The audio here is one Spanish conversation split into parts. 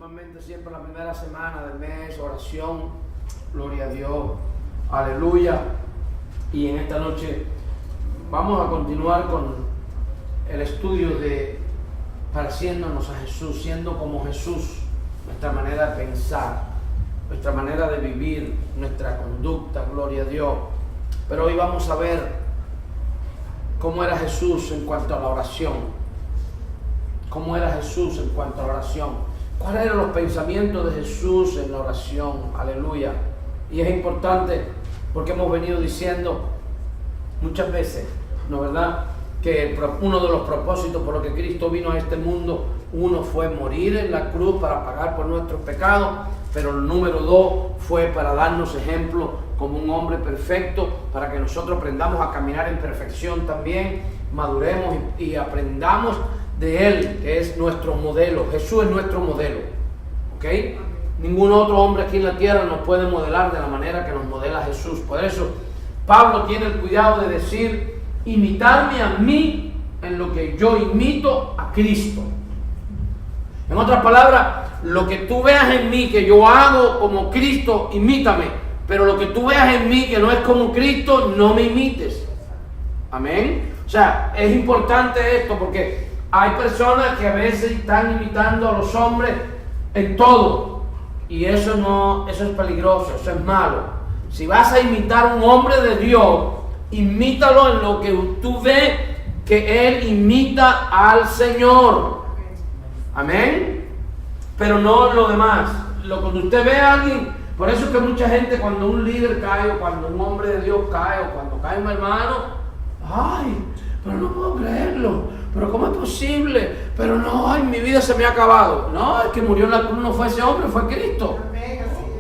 Usualmente siempre la primera semana del mes, oración, gloria a Dios, aleluya. Y en esta noche vamos a continuar con el estudio de pareciéndonos a Jesús, siendo como Jesús, nuestra manera de pensar, nuestra manera de vivir, nuestra conducta, gloria a Dios. Pero hoy vamos a ver cómo era Jesús en cuanto a la oración. Cómo era Jesús en cuanto a la oración. ¿Cuáles eran los pensamientos de Jesús en la oración? Aleluya. Y es importante porque hemos venido diciendo muchas veces, ¿no es verdad?, que uno de los propósitos por los que Cristo vino a este mundo, uno fue morir en la cruz para pagar por nuestros pecados, pero el número 2 fue para darnos ejemplo como un hombre perfecto, para que nosotros aprendamos a caminar en perfección también, maduremos y aprendamos de Él, que es nuestro modelo. Jesús es nuestro modelo, ¿ok? Ningún otro hombre aquí en la tierra nos puede modelar de la manera que nos modela Jesús. Por eso Pablo tiene el cuidado de decir: imitarme a mí en lo que yo imito a Cristo. En otras palabras, lo que tú veas en mí que yo hago como Cristo, imítame. Pero lo que tú veas en mí que no es como Cristo, no me imites. Amén. O sea, es importante esto porque hay personas que a veces están imitando a los hombres en todo. Y eso es peligroso, eso es malo. Si vas a imitar a un hombre de Dios, imítalo en lo que tú ves que él imita al Señor. Amén. Pero no en lo demás. Cuando usted ve a alguien, por eso es que mucha gente, cuando un líder cae, o cuando un hombre de Dios cae, o cuando cae un hermano, ay, pero no puedo creerlo, pero ¿cómo es posible? Pero no, ay, mi vida se me ha acabado. No, el que murió en la cruz no fue ese hombre, fue Cristo.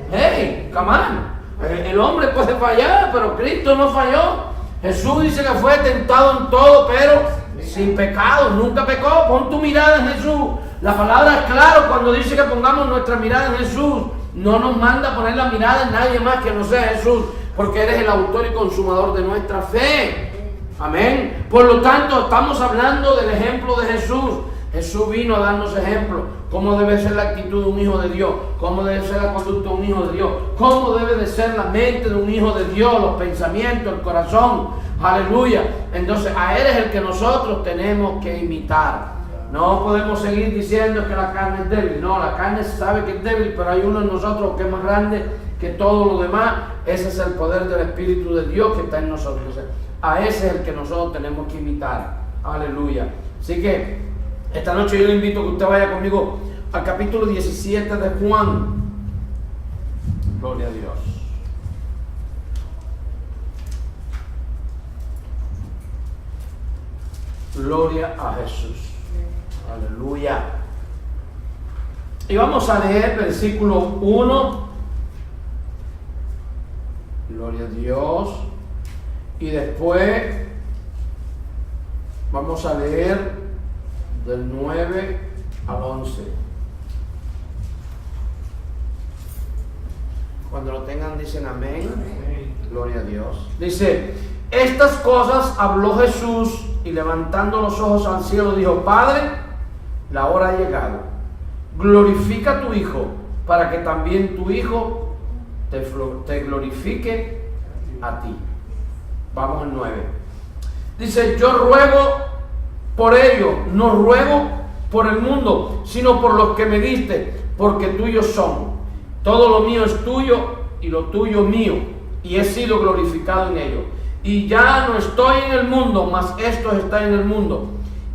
Hey, come on. El hombre puede fallar, pero Cristo no falló. Jesús dice que fue tentado en todo, pero sin pecado, nunca pecó. Pon tu mirada en Jesús. La palabra es clara cuando dice que pongamos nuestra mirada en Jesús. No nos manda a poner la mirada en nadie más que no sea Jesús, porque eres el autor y consumador de nuestra fe. Amén. Por lo tanto, estamos hablando del ejemplo de Jesús. Jesús vino a darnos ejemplo. Cómo debe ser la actitud de un hijo de Dios. Cómo debe ser la conducta de un hijo de Dios. Cómo debe de ser la mente de un hijo de Dios. Los pensamientos, el corazón. Aleluya. Entonces, a Él es el que nosotros tenemos que imitar. No podemos seguir diciendo que la carne es débil. No, la carne sabe que es débil, pero hay uno en nosotros que es más grande que todo lo demás. Ese es el poder del Espíritu de Dios que está en nosotros. A ese es el que nosotros tenemos que imitar. Aleluya. Así que esta noche yo le invito a que usted vaya conmigo al capítulo 17 de Juan. Gloria a Dios. Gloria a Jesús. Aleluya. Y vamos a leer versículo 1. Gloria a Dios. Y después vamos a leer del 9 al 11. Cuando lo tengan dicen amén. Amén. Gloria a Dios. Dice: estas cosas habló Jesús y levantando los ojos al cielo dijo: Padre, la hora ha llegado. Glorifica a tu Hijo para que también tu Hijo te glorifique a ti. Vamos al 9. Dice: yo ruego por ellos, no ruego por el mundo, sino por los que me diste, porque tuyos son. Todo lo mío es tuyo y lo tuyo mío, y he sido glorificado en ellos. Y ya no estoy en el mundo, mas estos están en el mundo.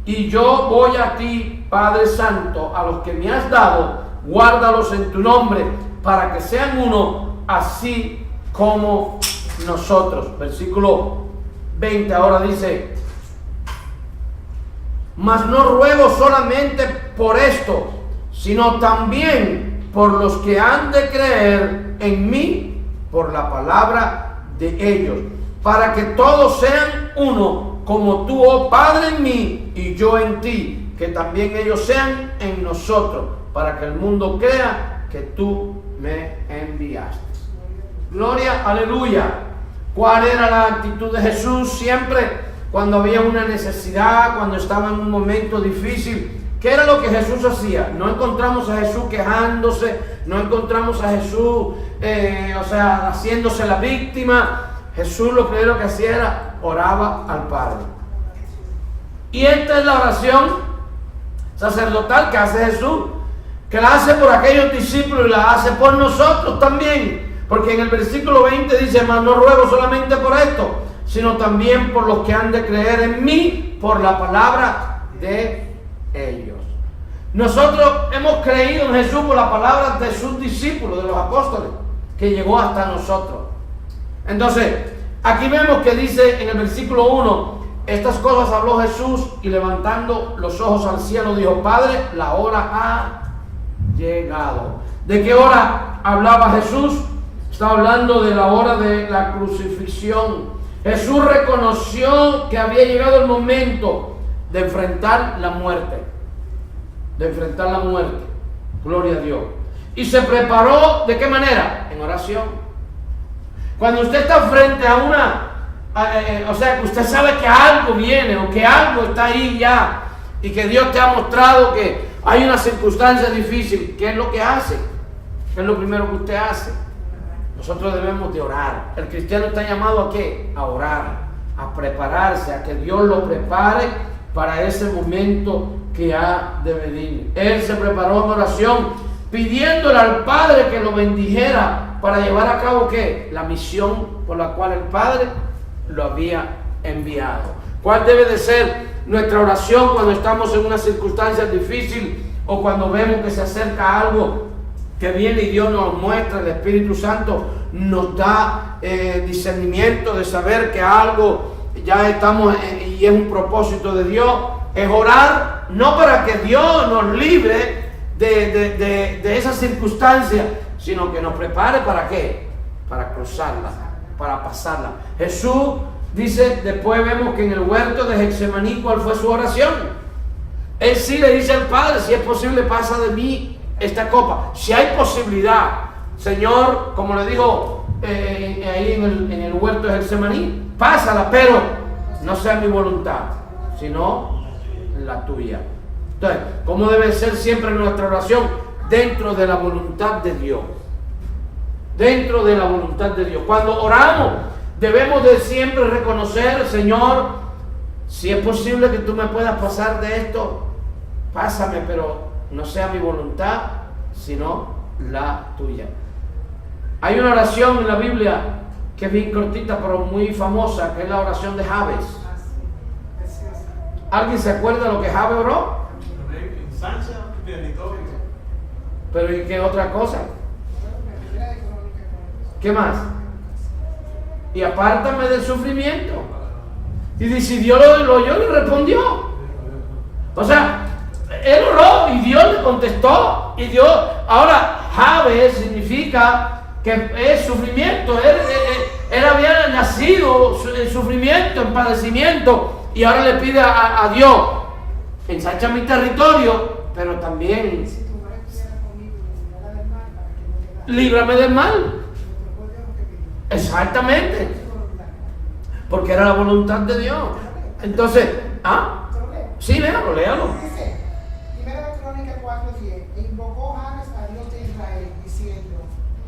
Y yo voy a ti, Padre Santo, a los que me has dado, guárdalos en tu nombre, para que sean uno, así como nosotros. Versículo 20 ahora dice: mas no ruego solamente por esto, sino también por los que han de creer en mí por la palabra de ellos, para que todos sean uno, como tú, oh Padre, en mí y yo en ti, que también ellos sean en nosotros, para que el mundo crea que tú me enviaste. Gloria, aleluya. ¿Cuál era la actitud de Jesús? Siempre cuando había una necesidad, cuando estaba en un momento difícil, ¿Qué era lo que Jesús hacía? No encontramos a Jesús quejándose, no encontramos a Jesús, haciéndose la víctima. Jesús lo primero que hacía era oraba al Padre. Y esta es la oración sacerdotal que hace Jesús, que la hace por aquellos discípulos y la hace por nosotros también. Porque en el versículo 20 dice: mas no ruego solamente por esto, sino también por los que han de creer en mí por la palabra de ellos. Nosotros hemos creído en Jesús por la palabra de sus discípulos, de los apóstoles, que llegó hasta nosotros. Entonces, aquí vemos que dice en el versículo 1: estas cosas habló Jesús y levantando los ojos al cielo dijo: Padre, la hora ha llegado. ¿De qué hora hablaba Jesús? Está hablando de la hora de la crucifixión. Jesús reconoció que había llegado el momento de enfrentar la muerte. De enfrentar la muerte. Gloria a Dios. Y se preparó, ¿de qué manera? En oración. Cuando usted está frente a que usted sabe que algo viene o que algo está ahí ya y que Dios te ha mostrado que hay una circunstancia difícil, ¿qué es lo que hace? ¿Qué es lo primero que usted hace? Nosotros debemos de orar. El cristiano está llamado ¿a qué? A orar, a prepararse, a que Dios lo prepare para ese momento que ha de venir. Él se preparó en oración, pidiéndole al Padre que lo bendijera para llevar a cabo ¿qué? La misión por la cual el Padre lo había enviado. ¿Cuál debe de ser nuestra oración cuando estamos en una circunstancia difícil o cuando vemos que se acerca algo que viene y Dios nos muestra? El Espíritu Santo nos da discernimiento de saber que algo ya estamos y es un propósito de Dios. Es orar no para que Dios nos libre de esa circunstancia, sino que nos prepare ¿para qué? Para cruzarla, para pasarla. Jesús dice, después vemos que en el huerto de Getsemaní, ¿cuál fue su oración? Él sí le dice al Padre: si es posible, pasa de mí esta copa. Si hay posibilidad, Señor, como le dijo ahí en el huerto de Getsemaní, pásala, pero no sea mi voluntad, sino la tuya. Entonces, ¿cómo debe ser siempre nuestra oración? Dentro de la voluntad de Dios. Dentro de la voluntad de Dios. Cuando oramos, debemos de siempre reconocer: Señor, si es posible que tú me puedas pasar de esto, pásame, pero no sea mi voluntad, sino la tuya. Hay una oración en la Biblia que es bien cortita, pero muy famosa, que es la oración de Jabes. ¿Alguien se acuerda de lo que Jabes oró? Pero ¿y qué otra cosa? ¿Qué más? Y apártame del sufrimiento. Y si Dios lo oyó, le respondió. O sea, él oró y Dios le contestó. Y Dios, ahora Jabes significa que es sufrimiento. Él había nacido en sufrimiento, en padecimiento, y ahora le pide a Dios: ensancha mi territorio, pero también líbrame del mal. Exactamente, porque era la voluntad de Dios. Entonces, sí, léalo. Dice, 1 Crónicas 4:10, e invocó Jabes a Dios de Israel, diciendo: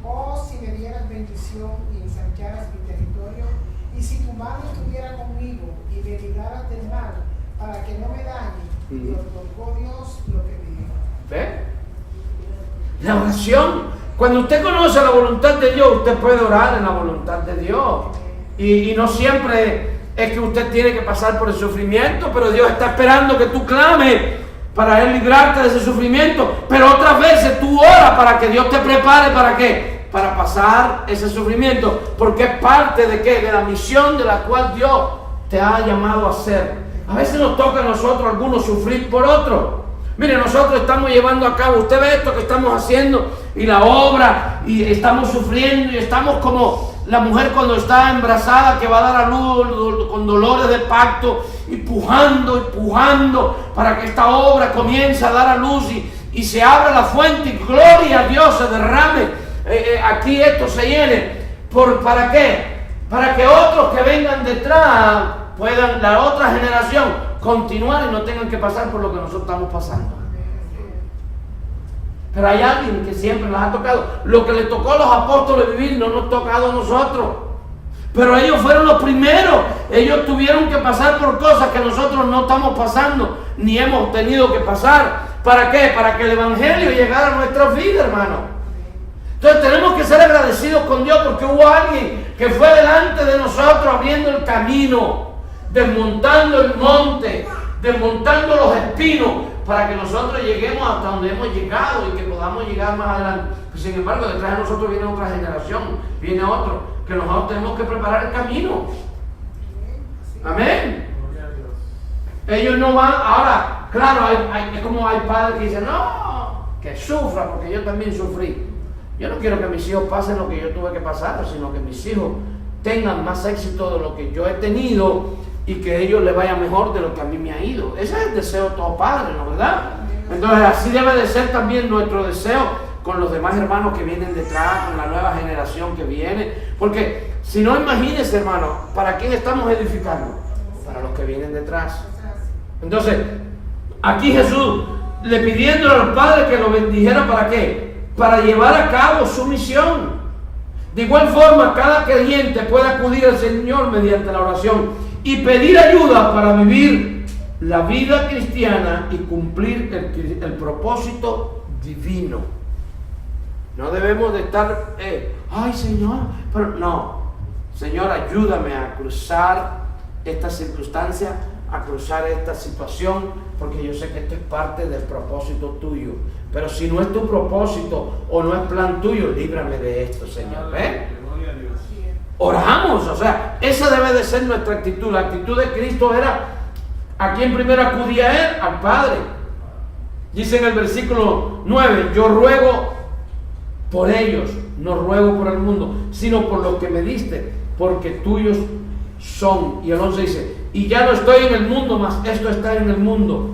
oh, si me dieras bendición y ensancharas mi territorio, y si tu mano estuviera conmigo y me libraras del mal, para que no me dañe. Y otorgó Dios lo que pidió. ¿Ve? La oración. Cuando usted conoce la voluntad de Dios, usted puede orar en la voluntad de Dios. Y no siempre es que usted tiene que pasar por el sufrimiento, pero Dios está esperando que tú clames para Él librarte de ese sufrimiento. Pero otras veces tú oras para que Dios te prepare, ¿para qué? Para pasar ese sufrimiento, porque es parte de ¿qué? De la misión de la cual Dios te ha llamado a hacer. A veces nos toca a nosotros algunos sufrir por otros. Mire, nosotros estamos llevando a cabo, usted ve esto que estamos haciendo y la obra, y estamos sufriendo y estamos como la mujer cuando está embarazada que va a dar a luz con dolores de parto, y pujando para que esta obra comience a dar a luz y se abra la fuente y gloria a Dios se derrame. Aquí esto se llene. ¿Para qué? Para que otros que vengan detrás puedan, la otra generación, continuar y no tengan que pasar por lo que nosotros estamos pasando. Pero hay alguien que siempre las ha tocado. Lo que le tocó a los apóstoles vivir no nos ha tocado a nosotros. Pero ellos fueron los primeros. Ellos tuvieron que pasar por cosas que nosotros no estamos pasando, ni hemos tenido que pasar. ¿Para qué? Para que el evangelio llegara a nuestra vida, hermano. Entonces tenemos que ser agradecidos con Dios porque hubo alguien que fue delante de nosotros abriendo el camino, desmontando el monte, desmontando los espinos, para que nosotros lleguemos hasta donde hemos llegado y que podamos llegar más adelante. Pues, sin embargo, detrás de nosotros viene otra generación, viene otro, que nosotros tenemos que preparar el camino. Amén. Ellos no van, ahora, claro, es como hay padres que dicen, no, que sufra, porque yo también sufrí. Yo no quiero que mis hijos pasen lo que yo tuve que pasar, sino que mis hijos tengan más éxito de lo que yo he tenido y que a ellos les vaya mejor de lo que a mí me ha ido. Ese es el deseo de todo padre, ¿no verdad? Entonces así debe de ser también nuestro deseo con los demás hermanos que vienen detrás, con la nueva generación que viene. Porque si no, imagínense, hermano, ¿para quién estamos edificando? Para los que vienen detrás. Entonces, aquí Jesús le pidiéndole al Padre que lo bendijera, ¿para qué? Para llevar a cabo su misión. De igual forma, cada creyente puede acudir al Señor mediante la oración y pedir ayuda para vivir la vida cristiana y cumplir el propósito divino. No debemos de estar, ay Señor, pero no. Señor, ayúdame a cruzar esta circunstancia, a cruzar esta situación, porque yo sé que esto es parte del propósito tuyo. Pero si no es tu propósito o no es plan tuyo, líbrame de esto, Señor. Oramos, o sea, esa debe de ser nuestra actitud. La actitud de Cristo era, ¿a quién primero acudía a Él? Al Padre. Dice en el versículo 9, yo ruego por ellos, no ruego por el mundo, sino por los que me diste, porque tuyos son. Y el 11 dice, y ya no estoy en el mundo, mas esto está en el mundo,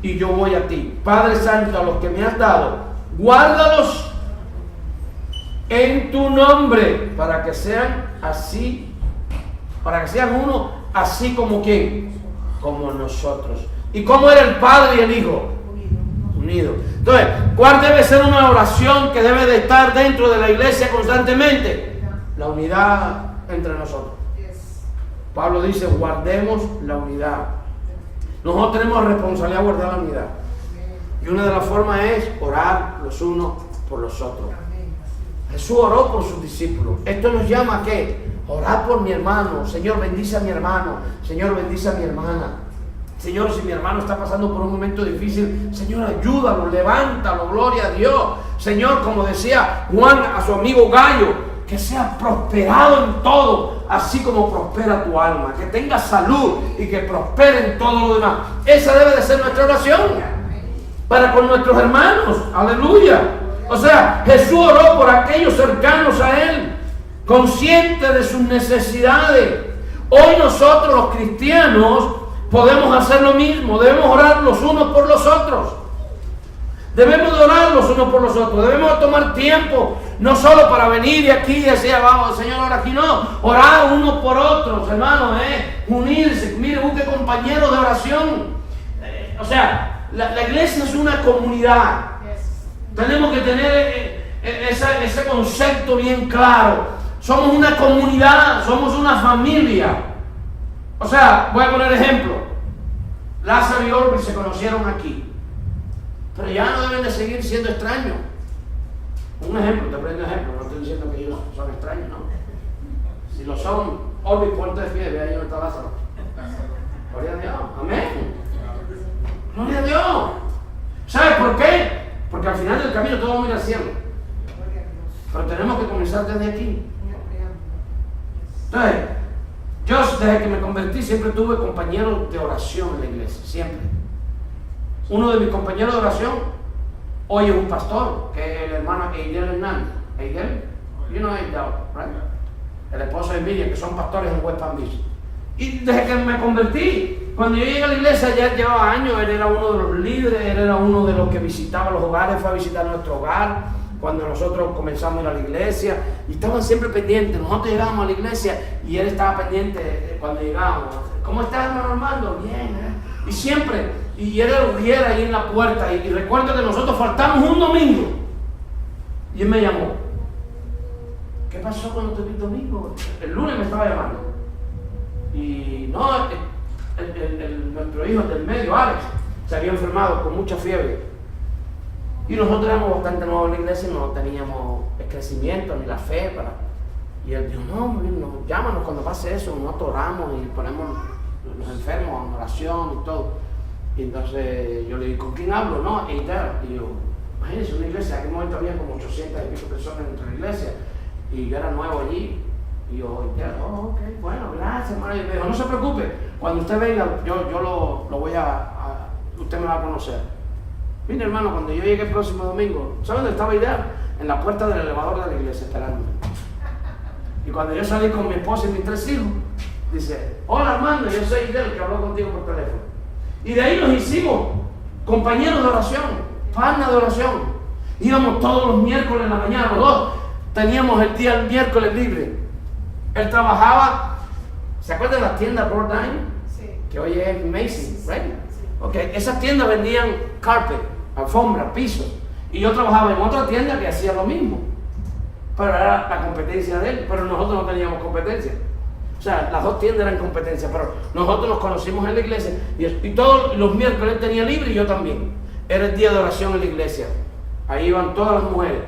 y yo voy a ti. Padre Santo, a los que me has dado, guárdalos en tu nombre, para que sean así, para que sean uno, así como ¿quién? Como nosotros. ¿Y cómo era el Padre y el Hijo? Unidos. Entonces, ¿cuál debe ser una oración que debe de estar dentro de la iglesia constantemente? La unidad entre nosotros. Pablo dice, guardemos la unidad. Nosotros tenemos responsabilidad de guardar la unidad. Y una de las formas es orar los unos por los otros. Jesús oró por sus discípulos. Esto nos llama a ¿qué? Orar por mi hermano. Señor, bendice a mi hermano. Señor, bendice a mi hermana. Señor, si mi hermano está pasando por un momento difícil, Señor, ayúdalo, levántalo, gloria a Dios. Señor, como decía Juan a su amigo Gallo, que sea prosperado en todo, así como prospera tu alma, que tenga salud y que prospere en todo lo demás. Esa debe de ser nuestra oración para con nuestros hermanos. Aleluya. O sea, Jesús oró por aquellos cercanos a Él, consciente de sus necesidades. Hoy nosotros los cristianos podemos hacer lo mismo. Debemos orar los unos por los otros. Debemos de orar los unos por los otros. Debemos de tomar tiempo, no solo para venir de aquí y decir, vamos, Señor, ahora aquí no. Orar unos por otros, hermanos, unirse. Mire, busque compañeros de oración. O sea, la iglesia es una comunidad. Tenemos que tener ese concepto bien claro. Somos una comunidad, somos una familia. O sea, voy a poner ejemplo. Lázaro y Orbe se conocieron aquí, pero ya no deben de seguir siendo extraños. Un ejemplo, te prendo ejemplo, no estoy diciendo que ellos son extraños, ¿no? Si lo son, Orbe y Puerto de Pie, ve ahí donde está Lázaro. Gloria a Dios, amén. Gloria a Dios. ¿Sabes por qué? Porque al final del camino todos vamos a ir al cielo. Pero tenemos que comenzar desde aquí. Entonces, yo desde que me convertí siempre tuve compañeros de oración en la iglesia, siempre. Uno de mis compañeros de oración hoy es un pastor, que es el hermano Eidel Hernández. Eidel, you know Eidel, right? El esposo de Miriam, que son pastores en West Palm Beach. Y desde que me convertí, cuando yo llegué a la iglesia ya llevaba años, él era uno de los líderes, él era uno de los que visitaba los hogares, fue a visitar nuestro hogar cuando nosotros comenzamos a ir a la iglesia, y estaban siempre pendientes. Nosotros llegábamos a la iglesia y él estaba pendiente cuando llegábamos. ¿Cómo estás, hermano Armando? Bien, Y siempre Y era el Uriel ahí en la puerta. Y recuerdo que nosotros faltamos un domingo. Y él me llamó. ¿Qué pasó cuando te vi el domingo? El lunes me estaba llamando. Y no, nuestro hijo del medio, Alex, se había enfermado con mucha fiebre. Y nosotros éramos bastante nuevos en la iglesia y no teníamos el crecimiento ni la fe para... Y él dijo, no, llámanos cuando pase eso, nosotros oramos y ponemos los enfermos en oración y todo. Y entonces yo le dije, ¿con quién hablo? No, y yo, imagínense, una iglesia, en aquel momento había como 800 y pico personas dentro de la iglesia. Y yo era nuevo allí. Y yo, ok, bueno, gracias, hermano. Y me dijo, no se preocupe, cuando usted venga, yo lo voy usted me va a conocer. Mire, hermano, cuando yo llegué el próximo domingo, ¿sabe dónde estaba Ideal? En la puerta del elevador de la iglesia, esperándome. Y cuando yo salí con mi esposa y mis 3 hijos, dice, hola, hermano, yo soy Ideal, que habló contigo por teléfono. Y de ahí nos hicimos compañeros de oración, panas de oración. Íbamos todos los miércoles en la mañana, los dos teníamos el día el miércoles libre. Él trabajaba, ¿se acuerdan de la tienda Broadline? Sí. Que hoy es Macy's, ¿right? Sí. Ok, esas tiendas vendían carpet, alfombra, pisos. Y yo trabajaba en otra tienda que hacía lo mismo. Pero era la competencia de él, pero nosotros no teníamos competencia. O sea, las dos tiendas eran competencia, pero nosotros nos conocimos en la iglesia y todos los miércoles él tenía libre y yo también. Era el día de oración en la iglesia. Ahí iban todas las mujeres,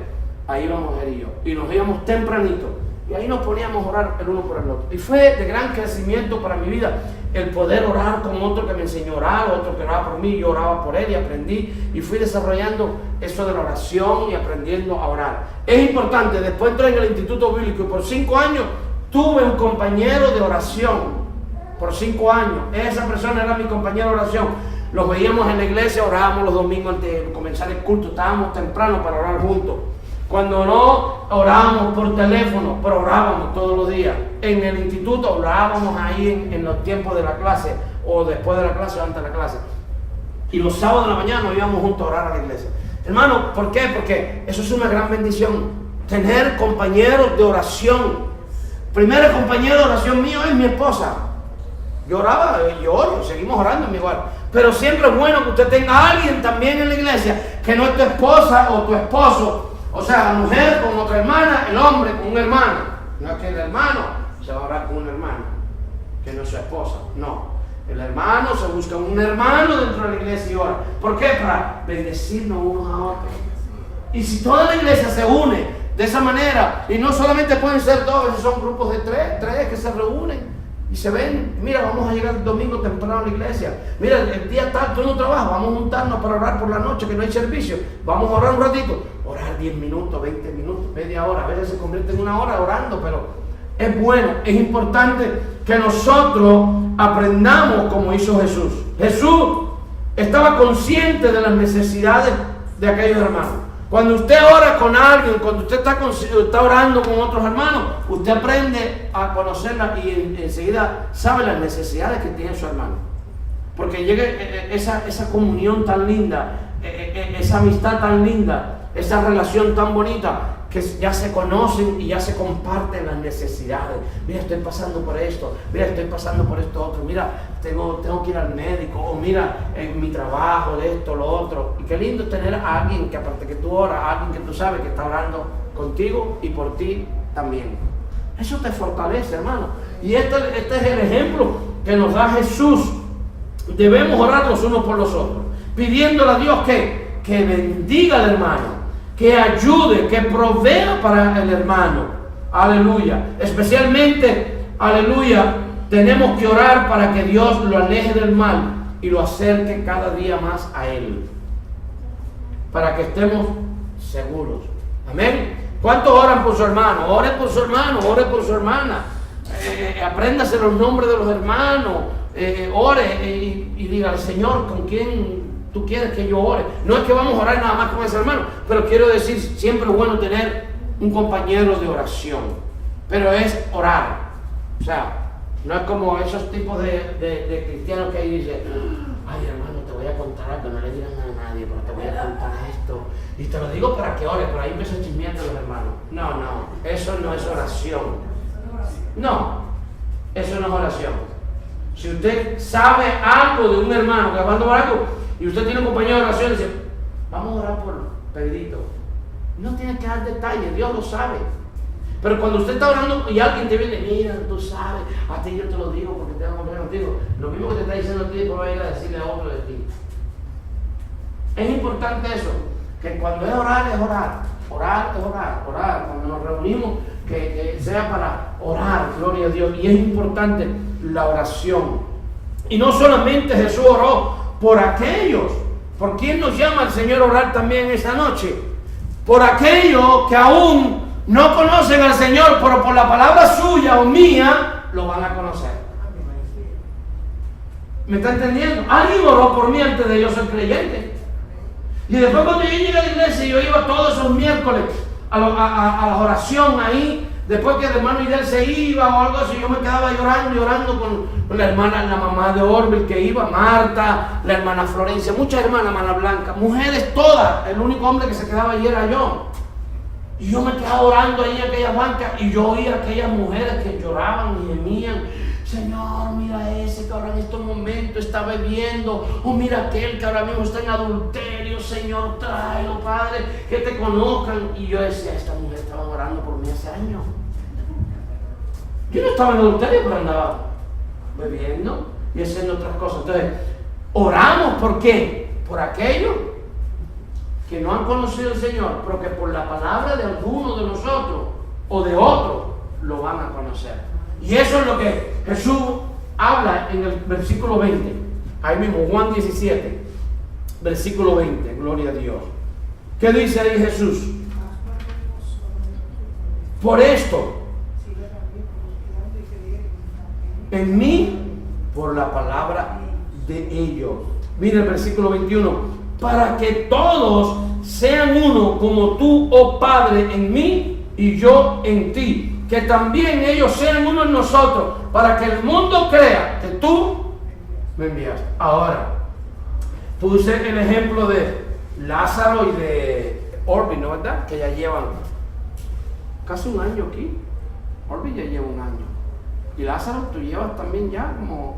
ahí íbamos él y yo. Y nos íbamos tempranito. Y ahí nos poníamos a orar el uno por el otro. Y fue de gran crecimiento para mi vida el poder orar con otro que me enseñó a orar, otro que oraba por mí, yo oraba por él y aprendí. Y fui desarrollando eso de la oración y aprendiendo a orar. Es importante, después entré en el Instituto Bíblico y por 5 años tuve un compañero de oración. Por 5 años. Esa persona era mi compañero de oración. Los veíamos en la iglesia, orábamos los domingos antes de comenzar el culto. Estábamos temprano para orar juntos. Cuando no orábamos por teléfono, pero orábamos todos los días. En el instituto orábamos ahí en los tiempos de la clase, o después de la clase o antes de la clase. Y los sábados de la mañana nos íbamos juntos a orar a la iglesia. Hermano, ¿por qué? Porque eso es una gran bendición. Tener compañeros de oración. Primer compañero de oración mío es mi esposa. Yo oraba, yo oro, seguimos orando en mi hogar. Pero siempre es bueno que usted tenga a alguien también en la iglesia que no es tu esposa o tu esposo. O sea, la mujer con otra hermana, el hombre con un hermano. No es que el hermano se va a orar con un hermano, que no es su esposa. No. El hermano se busca un hermano dentro de la iglesia y ora. ¿Por qué? Para bendecirnos unos a otros. Y si toda la iglesia se une de esa manera, y no solamente pueden ser 2, a veces son grupos de 3 que se reúnen y se ven, mira, vamos a llegar el domingo temprano a la iglesia. Mira, el día tal, tú no trabajas, vamos a juntarnos para orar por la noche, que no hay servicio. Vamos a orar un ratito. Orar 10 minutos, 20 minutos, media hora. A veces se convierte en 1 hora orando, pero es bueno, es importante que nosotros aprendamos como hizo Jesús. Jesús estaba consciente de las necesidades de aquellos hermanos. Cuando usted ora con alguien, cuando usted está orando con otros hermanos, usted aprende a conocerla y enseguida sabe las necesidades que tiene su hermano. Porque llega esa comunión tan linda, esa amistad tan linda, esa relación tan bonita, que ya se conocen y ya se comparten las necesidades. Mira, estoy pasando por esto, mira, estoy pasando por esto otro, mira, tengo que ir al médico, o mira, en mi trabajo, de esto, lo otro. Y qué lindo tener a alguien que aparte que tú oras, a alguien que tú sabes que está orando contigo y por ti también. Eso te fortalece, hermano. Y este es el ejemplo que nos da Jesús. Debemos orar los unos por los otros, pidiéndole a Dios que bendiga al hermano, que ayude, que provea para el hermano. Aleluya. Especialmente, aleluya, tenemos que orar para que Dios lo aleje del mal y lo acerque cada día más a Él. Para que estemos seguros. Amén. ¿Cuántos oran por su hermano? Ore por su hermano, ore por su hermana. Apréndase los nombres de los hermanos. Ore y diga al Señor con quién tú quieres que yo ore. No es que vamos a orar nada más con ese hermano, pero quiero decir, siempre es bueno tener un compañero de oración, pero es orar. O sea, no es como esos tipos de cristianos que ahí dicen, ay hermano, te voy a contar algo, no le digas a nadie, pero te voy a contar esto, y te lo digo para que ores, pero ahí empiezan a chismear los hermanos. No, eso no es oración. No, eso no es oración. Si usted sabe algo de un hermano que va a tomar algo, y usted tiene un compañero de oración y dice, vamos a orar por Pedrito. No tiene que dar detalles, Dios lo sabe. Pero cuando usted está orando y alguien te viene, mira, tú sabes, a ti yo te lo digo porque tengo confianza contigo, lo mismo que te está diciendo a ti, después va a ir a decirle a otro de ti. Es importante eso, que cuando es orar, es orar. Orar es orar. Cuando nos reunimos, que sea para orar, gloria a Dios. Y es importante la oración. Y no solamente Jesús oró por aquellos. ¿Por quién nos llama el Señor a orar también esta noche? Por aquellos que aún no conocen al Señor, pero por la palabra suya o mía, lo van a conocer. ¿Me está entendiendo? Alguien oró por mí antes de yo ser creyente. Y después cuando yo llegué a la iglesia, yo iba todos esos miércoles a la oración ahí. Después que el hermano Idel se iba o algo así, yo me quedaba llorando con la hermana, la mamá de Orville que iba, Marta, la hermana Florencia, muchas hermanas, hermana Blanca, mujeres todas. El único hombre que se quedaba allí era yo. Y yo me quedaba orando ahí en aquella banca y yo oía a aquellas mujeres que lloraban y gemían. Señor, mira ese que ahora en estos momentos está bebiendo. O mira aquel que ahora mismo está en adulterio. Señor, tráelo, Padre, que te conozcan. Y yo decía, esta mujer estaba orando por mí hace años. Yo no estaba en adulterio, pero andaba bebiendo y haciendo otras cosas. Entonces, oramos, ¿por qué? Por aquellos que no han conocido al Señor, pero que por la palabra de alguno de nosotros o de otro lo van a conocer. Y eso es lo que Jesús habla en el versículo 20. Ahí mismo, Juan 17, versículo 20. Gloria a Dios. ¿Qué dice ahí Jesús? Por esto, en mí, por la palabra de ellos. Mira el versículo 21. Para que todos sean uno, como tú, oh Padre, en mí y yo en ti. Que también ellos sean uno en nosotros, para que el mundo crea que tú me enviaste. Ahora, puse el ejemplo de Lázaro y de Orville, ¿no verdad? Que ya llevan casi un año aquí. Orville ya lleva un año. Y Lázaro, tú llevas también ya como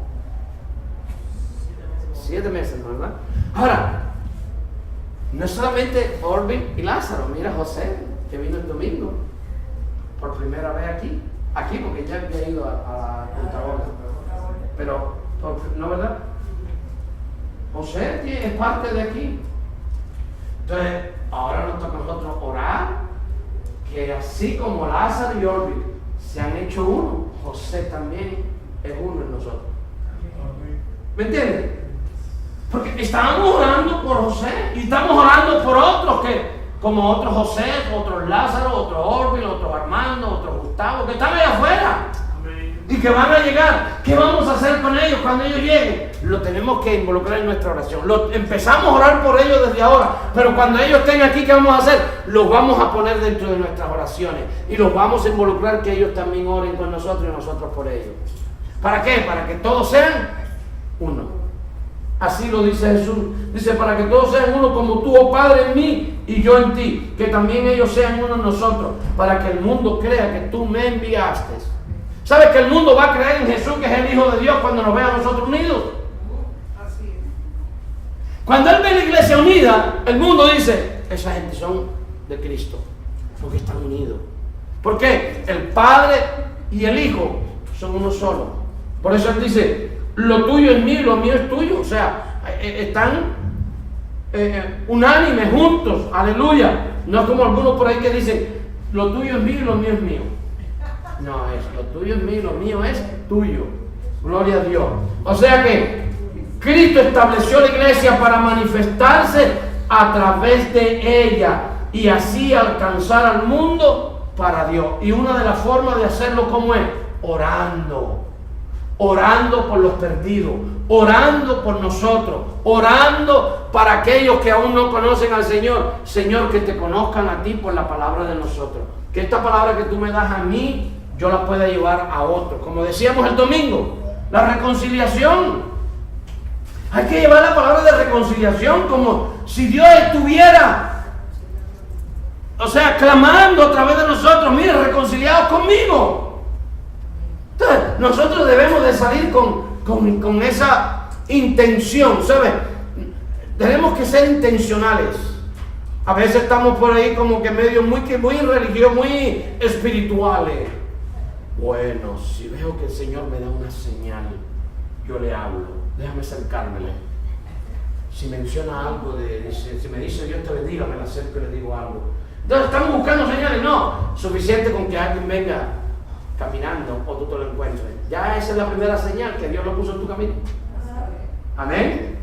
7 meses, ¿no verdad? Ahora, no es solamente Orville y Lázaro. Mira José, que vino el domingo por primera vez aquí porque ya había ido a la Punta, pero no, ¿verdad? José es parte de aquí. Entonces ahora nos toca a nosotros orar que así como Lázaro y Orville se han hecho uno, José también es uno en nosotros. ¿Me entiendes? Porque estábamos orando por José y estamos orando por otros que, como otros José, otros Lázaro, otros Orville, otros Armando, otros Gustavo, que están allá afuera. Amén. Y que van a llegar. ¿Qué vamos a hacer con ellos cuando ellos lleguen? Lo tenemos que involucrar en nuestra oración. Empezamos a orar por ellos desde ahora, pero cuando ellos estén aquí, ¿qué vamos a hacer? Los vamos a poner dentro de nuestras oraciones y los vamos a involucrar que ellos también oren con nosotros y nosotros por ellos. ¿Para qué? Para que todos sean uno. Así lo dice Jesús. Dice, para que todos sean uno como tú, oh Padre, en mí y yo en ti. Que también ellos sean uno en nosotros. Para que el mundo crea que tú me enviaste. ¿Sabes que el mundo va a creer en Jesús, que es el Hijo de Dios, cuando nos vea a nosotros unidos? Así es. Cuando Él ve la iglesia unida, el mundo dice, esa gente son de Cristo. Porque están unidos. ¿Por qué? El Padre y el Hijo son uno solo. Por eso Él dice, lo tuyo es mío y lo mío es tuyo. O sea, están unánimes, juntos. Aleluya. No es como algunos por ahí que dicen, lo tuyo es mío y lo mío es mío. No, es lo tuyo es mío y lo mío es tuyo. Gloria a Dios. O sea que Cristo estableció la iglesia para manifestarse a través de ella y así alcanzar al mundo para Dios. Y una de las formas de hacerlo, ¿cómo es? Orando. Orando por los perdidos, orando por nosotros, orando para aquellos que aún no conocen al Señor. Señor, que te conozcan a ti por la palabra de nosotros. Que esta palabra que tú me das a mí, yo la pueda llevar a otros. Como decíamos el domingo, la reconciliación. Hay que llevar la palabra de reconciliación como si Dios estuviera, o sea, clamando a través de nosotros, mire, reconciliados conmigo. Entonces, nosotros debemos de salir con esa intención, ¿sabes? Tenemos que ser intencionales. A veces estamos por ahí como que medio muy religiosos, muy espirituales. Bueno, si veo que el Señor me da una señal, yo le hablo, déjame acercármele. Si menciona algo, si me dice Dios te bendiga, me la acerco y le digo algo. Entonces estamos buscando señales, no, suficiente con que alguien venga caminando o tú te lo encuentres. Ya esa es la primera señal que Dios lo puso en tu camino. Amén.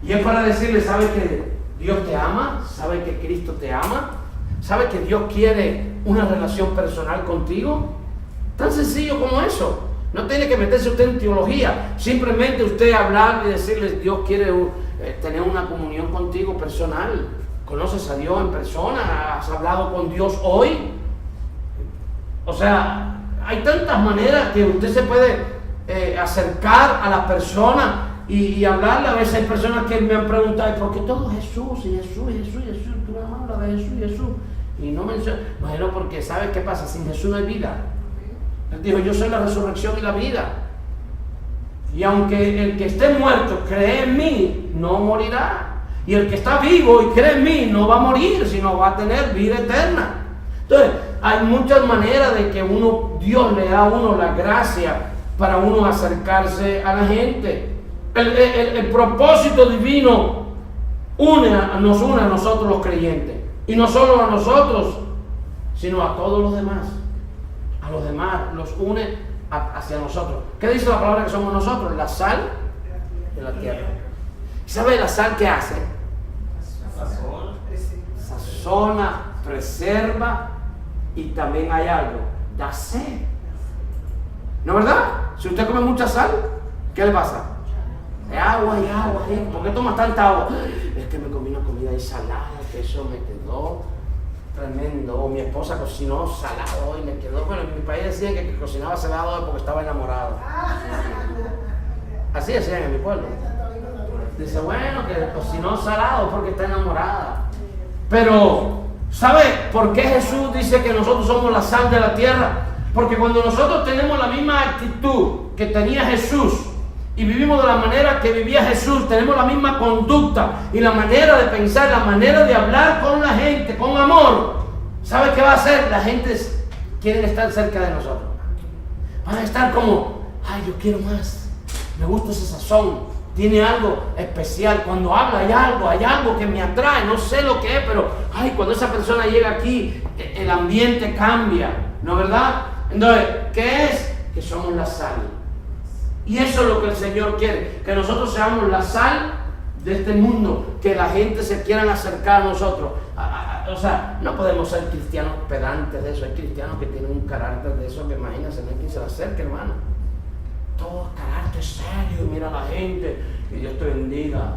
Y es para decirle, ¿sabe que Dios te ama? ¿Sabe que Cristo te ama? ¿Sabe que Dios quiere una relación personal contigo? Tan sencillo como eso. No tiene que meterse usted en teología. Simplemente usted hablar y decirle, Dios quiere tener una comunión contigo personal. ¿Conoces a Dios en persona? ¿Has hablado con Dios hoy? O sea, hay tantas maneras que usted se puede acercar a la persona y hablarle. A veces hay personas que me han preguntado, ¿por qué todo Jesús y Jesús y Jesús y Jesús? Tú no hablas de Jesús y Jesús y no mencionas. Bueno, porque ¿sabes qué pasa? Sin Jesús no hay vida. Él dijo, yo soy la resurrección y la vida. Y aunque el que esté muerto cree en mí, no morirá. Y el que está vivo y cree en mí no va a morir, sino va a tener vida eterna. Entonces, hay muchas maneras de que Dios le da a uno la gracia para uno acercarse a la gente. El propósito divino nos une a nosotros los creyentes. Y no solo a nosotros, sino a todos los demás. A los demás los une hacia nosotros. ¿Qué dice la palabra que somos nosotros? La sal de la tierra. ¿Sabe la sal qué hace? Sazona, preserva y también hay algo, da sed. ¿No es verdad? Si usted come mucha sal, ¿qué le pasa? Agua. ¿Por qué tomas tanta agua? Es que me comí una comida salada, que eso me quedó tremendo. O mi esposa cocinó salado y me quedó. Bueno, en mi país decían que cocinaba salado porque estaba enamorado. Así decían en mi pueblo. Dice, bueno, que cocinó salado porque está enamorada. Pero, ¿sabe por qué Jesús dice que nosotros somos la sal de la tierra? Porque cuando nosotros tenemos la misma actitud que tenía Jesús y vivimos de la manera que vivía Jesús, tenemos la misma conducta y la manera de pensar, la manera de hablar con la gente, con amor, ¿sabe qué va a hacer? La gente quiere estar cerca de nosotros. Van a estar como, ay, yo quiero más, me gusta ese sazón. Tiene algo especial. Cuando habla hay algo que me atrae. No sé lo que es, pero ay, cuando esa persona llega aquí, el ambiente cambia. ¿No es verdad? Entonces, ¿qué es? Que somos la sal. Y eso es lo que el Señor quiere. Que nosotros seamos la sal de este mundo. Que la gente se quiera acercar a nosotros. O sea, no podemos ser cristianos pedantes de eso. Hay cristianos que tienen un carácter de eso que imagínense, no hay quien se le acerque, hermano. Todo carácter serio, mira a la gente, que Dios te bendiga.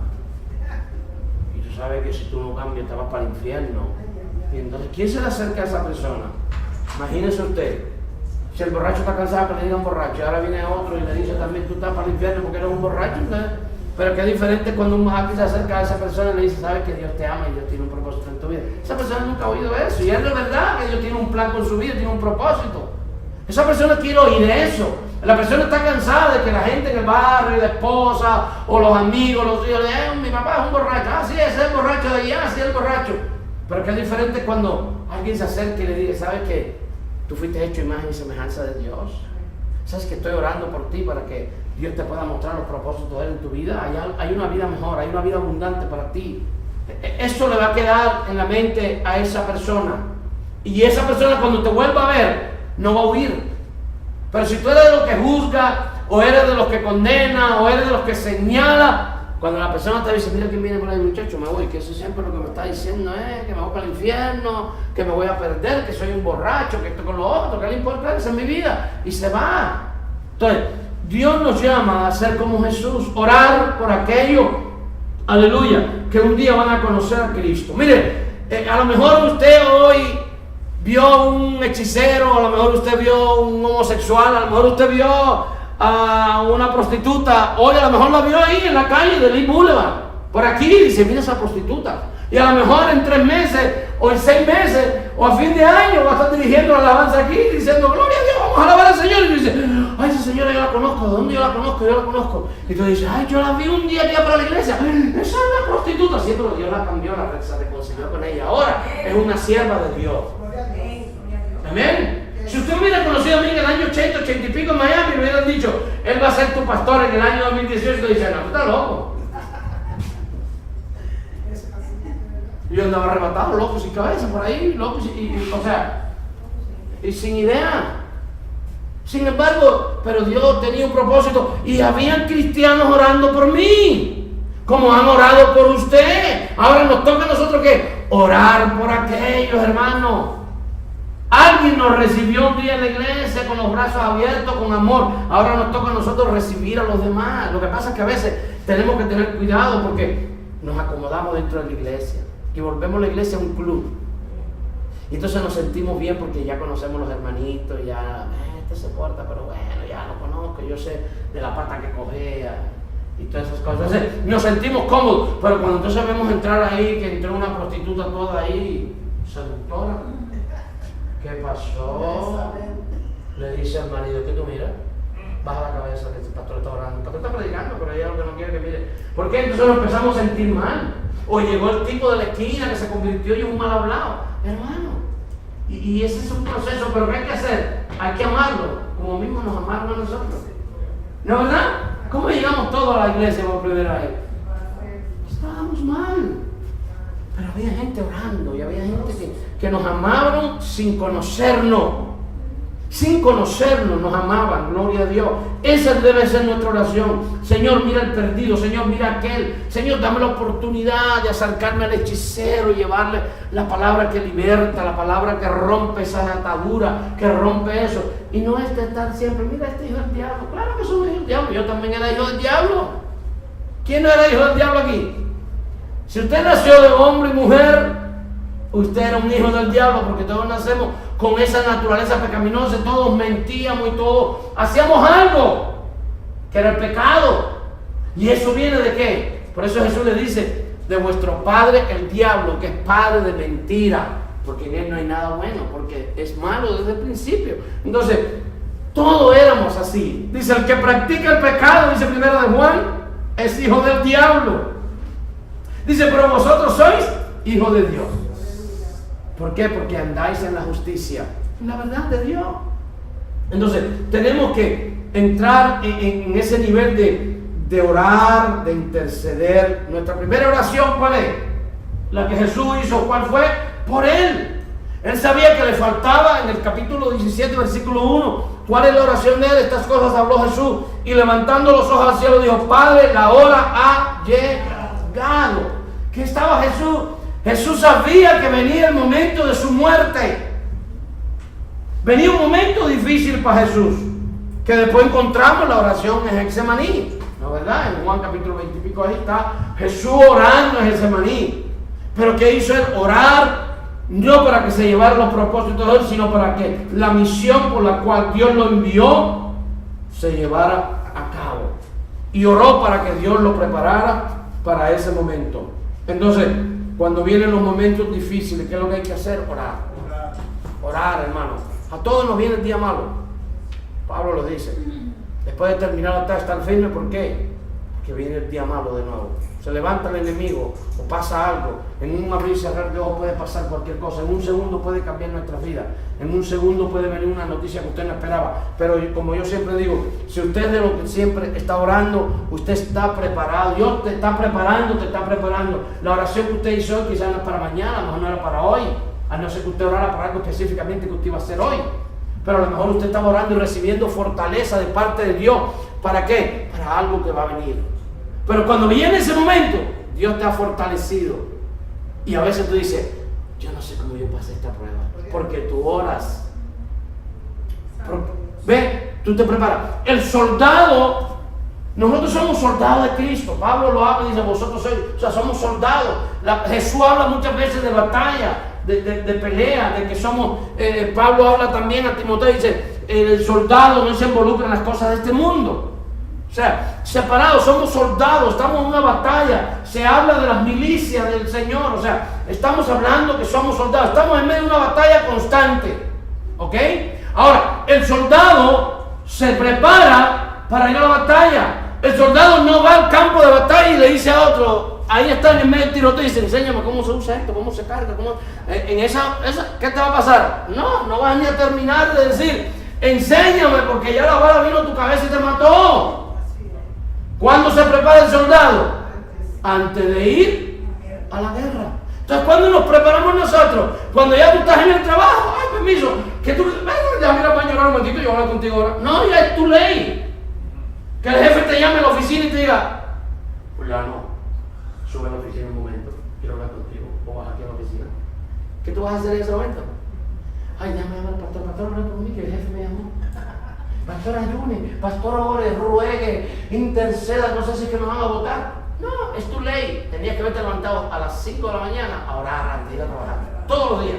Y tú sabes que si tú no cambias te vas para el infierno. Y entonces, ¿quién se le acerca a esa persona? Imagínese usted, si el borracho está cansado que le digan borracho, y ahora viene otro y le dice también tú estás para el infierno porque eres un borracho. Entonces, pero qué diferente cuando un happy se acerca a esa persona y le dice, sabes que Dios te ama y Dios tiene un propósito en tu vida. Esa persona nunca ha oído eso, y es de verdad que Dios tiene un plan con su vida, tiene un propósito. Esa persona quiere oír eso. La persona está cansada de que la gente en el barrio, la esposa o los amigos, los hijos, mi papá es un borracho, sí, ese es el borracho de allá, sí es el borracho. Pero qué diferente cuando alguien se acerca y le dice, ¿sabes que tú fuiste hecho imagen y semejanza de Dios? ¿Sabes que estoy orando por ti para que Dios te pueda mostrar los propósitos de Él en tu vida? Hay una vida mejor, hay una vida abundante para ti. Eso le va a quedar en la mente a esa persona. Y esa persona cuando te vuelva a ver, no va a huir. Pero si tú eres de los que juzga, o eres de los que condena, o eres de los que señala, cuando la persona te dice, mira quién viene por ahí, muchacho, me voy, que eso siempre lo que me está diciendo es que me voy para el infierno, que me voy a perder, que soy un borracho, que esto con lo otro, que le importa, esa es mi vida, y se va. Entonces, Dios nos llama a ser como Jesús, orar por aquello, aleluya, que un día van a conocer a Cristo. Mire, a lo mejor usted hoy vio un hechicero, a lo mejor usted vio un homosexual, a lo mejor usted vio a una prostituta, hoy a lo mejor la vio ahí en la calle de Lee Boulevard, por aquí, dice, mira esa prostituta. Y a lo mejor en 3 meses, o en 6 meses, o a fin de año va a estar dirigiendo la alabanza aquí, diciendo, gloria a Dios, vamos a alabar al Señor. Y tú dices, ay, esa señora yo la conozco, ¿de dónde yo la conozco? Yo la conozco. Y tú dices, ay, yo la vi un día para la iglesia. Esa es una prostituta. Sí, pero Dios la cambió, se reconcilió con ella. Ahora es una sierva de Dios. Amén. Si usted me hubiera conocido a mí en el año 80, 80 y pico en Miami, me hubieran dicho, él va a ser tu pastor en el año 2018. Y dice, no, tú estás loco. Y yo andaba arrebatado, loco, sin cabeza, por ahí, loco, y sin idea. Sin embargo, pero Dios tenía un propósito y habían cristianos orando por mí, como han orado por usted. Ahora nos toca a nosotros ¿qué? Orar por aquellos, hermanos. Alguien nos recibió un día en la iglesia con los brazos abiertos, con amor. Ahora nos toca a nosotros recibir a los demás. Lo que pasa es que a veces tenemos que tener cuidado porque nos acomodamos dentro de la iglesia y volvemos la iglesia a un club. Y entonces nos sentimos bien porque ya conocemos los hermanitos, ya este se porta, pero bueno, ya lo conozco, yo sé de la pata que cogea y todas esas cosas. Entonces nos sentimos cómodos, pero cuando entonces vemos entrar ahí, que entró una prostituta toda ahí, seductora. ¿Qué pasó? Le dice al marido, ¿qué tú miras? Baja la cabeza, que el pastor está orando. El pastor está predicando, pero hay algo que no quiere que mire. ¿Por qué? Entonces nos empezamos a sentir mal. O llegó el tipo de la esquina que se convirtió en un mal hablado. Hermano, y ese es un proceso, pero ¿qué hay que hacer? Hay que amarlo, como mismo nos amaron a nosotros. ¿No es verdad? ¿Cómo llegamos todos a la iglesia por primera vez? Estábamos mal. Pero había gente orando y había gente que nos amaban sin conocernos. Sin conocernos nos amaban, gloria a Dios. Esa debe ser nuestra oración. Señor, mira el perdido, Señor, mira aquel. Señor, dame la oportunidad de acercarme al hechicero y llevarle la palabra que liberta, la palabra que rompe esa atadura, que rompe eso. Y no es de estar siempre, mira este hijo del diablo. Claro que somos hijos del diablo, yo también era hijo del diablo. ¿Quién no era hijo del diablo aquí? Si usted nació de hombre y mujer, usted era un hijo del diablo, porque todos nacemos con esa naturaleza pecaminosa, todos mentíamos y todos hacíamos algo que era el pecado. ¿Y eso viene de qué? Por eso Jesús le dice, de vuestro padre el diablo, que es padre de mentira, porque en él no hay nada bueno, porque es malo desde el principio. Entonces, todos éramos así. Dice, el que practica el pecado, dice primero de Juan, es hijo del diablo. Dice, pero vosotros sois hijos de Dios. ¿Por qué? Porque andáis en la justicia, en la verdad de Dios. Entonces, tenemos que entrar en ese nivel de orar, de interceder. Nuestra primera oración, ¿cuál es? La que Jesús hizo, ¿cuál fue? Por Él. Él sabía que le faltaba, en el capítulo 17, versículo 1, ¿cuál es la oración de Él? Estas cosas habló Jesús, y levantando los ojos al cielo dijo, Padre, la hora ha llegado. ¿Qué estaba Jesús? Jesús sabía que venía el momento de su muerte. Venía un momento difícil para Jesús, que después encontramos la oración en Getsemaní, ¿no verdad? En Juan capítulo 20 y pico, ahí está Jesús orando en Getsemaní. Pero ¿qué hizo Él? Orar, no para que se llevaran los propósitos de Él, sino para que la misión por la cual Dios lo envió se llevara a cabo. Y oró para que Dios lo preparara para ese momento. Entonces, cuando vienen los momentos difíciles, ¿qué es lo que hay que hacer? Orar. Orar, hermano. A todos nos viene el día malo. Pablo lo dice. Después de terminar la estar firme, ¿por qué? Porque viene el día malo de nuevo. Se levanta el enemigo o pasa algo. En un abrir y cerrar de ojos puede pasar cualquier cosa. En un segundo puede cambiar nuestra vida. En un segundo puede venir una noticia que usted no esperaba. Pero como yo siempre digo, si usted es de lo que siempre está orando, usted está preparado. Dios te está preparando, te está preparando. La oración que usted hizo hoy quizás no es para mañana, a lo mejor no era para hoy. A no ser que usted orara para algo específicamente que usted iba a hacer hoy. Pero a lo mejor usted estaba orando y recibiendo fortaleza de parte de Dios. ¿Para qué? Para algo que va a venir. Pero cuando viene ese momento, Dios te ha fortalecido. Y a veces tú dices, yo no sé cómo yo pasé esta prueba. Porque tú oras. Ve, tú te preparas. El soldado, nosotros somos soldados de Cristo. Pablo lo habla y dice, vosotros sois, o sea, somos soldados. Jesús habla muchas veces de batalla, de pelea, de que somos, Pablo habla también a Timoteo y dice, el soldado no se involucra en las cosas de este mundo. O sea, separados, somos soldados, estamos en una batalla. Se habla de las milicias del Señor. O sea, estamos hablando que somos soldados. Estamos en medio de una batalla constante. ¿Ok? Ahora, el soldado se prepara para ir a la batalla. El soldado no va al campo de batalla y le dice a otro, ahí está en el medio del tiroteo y dice, enséñame cómo se usa esto, cómo se carga, ¿qué te va a pasar? No vas ni a terminar de decir, enséñame, porque ya la bala vino a tu cabeza y te mató. ¿Cuándo se prepara el soldado? Antes de ir a la guerra. Entonces, ¿cuándo nos preparamos nosotros? Cuando ya tú estás en el trabajo, ay, permiso, que tú, ya mira para llorar un momentito y yo hablo contigo ahora. No, ya es tu ley. Que el jefe te llame a la oficina y te diga, fulano, sube a la oficina un momento, quiero hablar contigo, o vas aquí a la oficina. ¿Qué tú vas a hacer en ese momento? Ay, déjame llamar al pastor, habla conmigo, que el jefe me llamó. Pastor, ayune, pastor, ore, ruegue, interceda, no sé si es que nos van a votar. No, es tu ley. Tenías que haberte levantado a las 5 de la mañana a orar antes de ir a trabajar. Todos los días.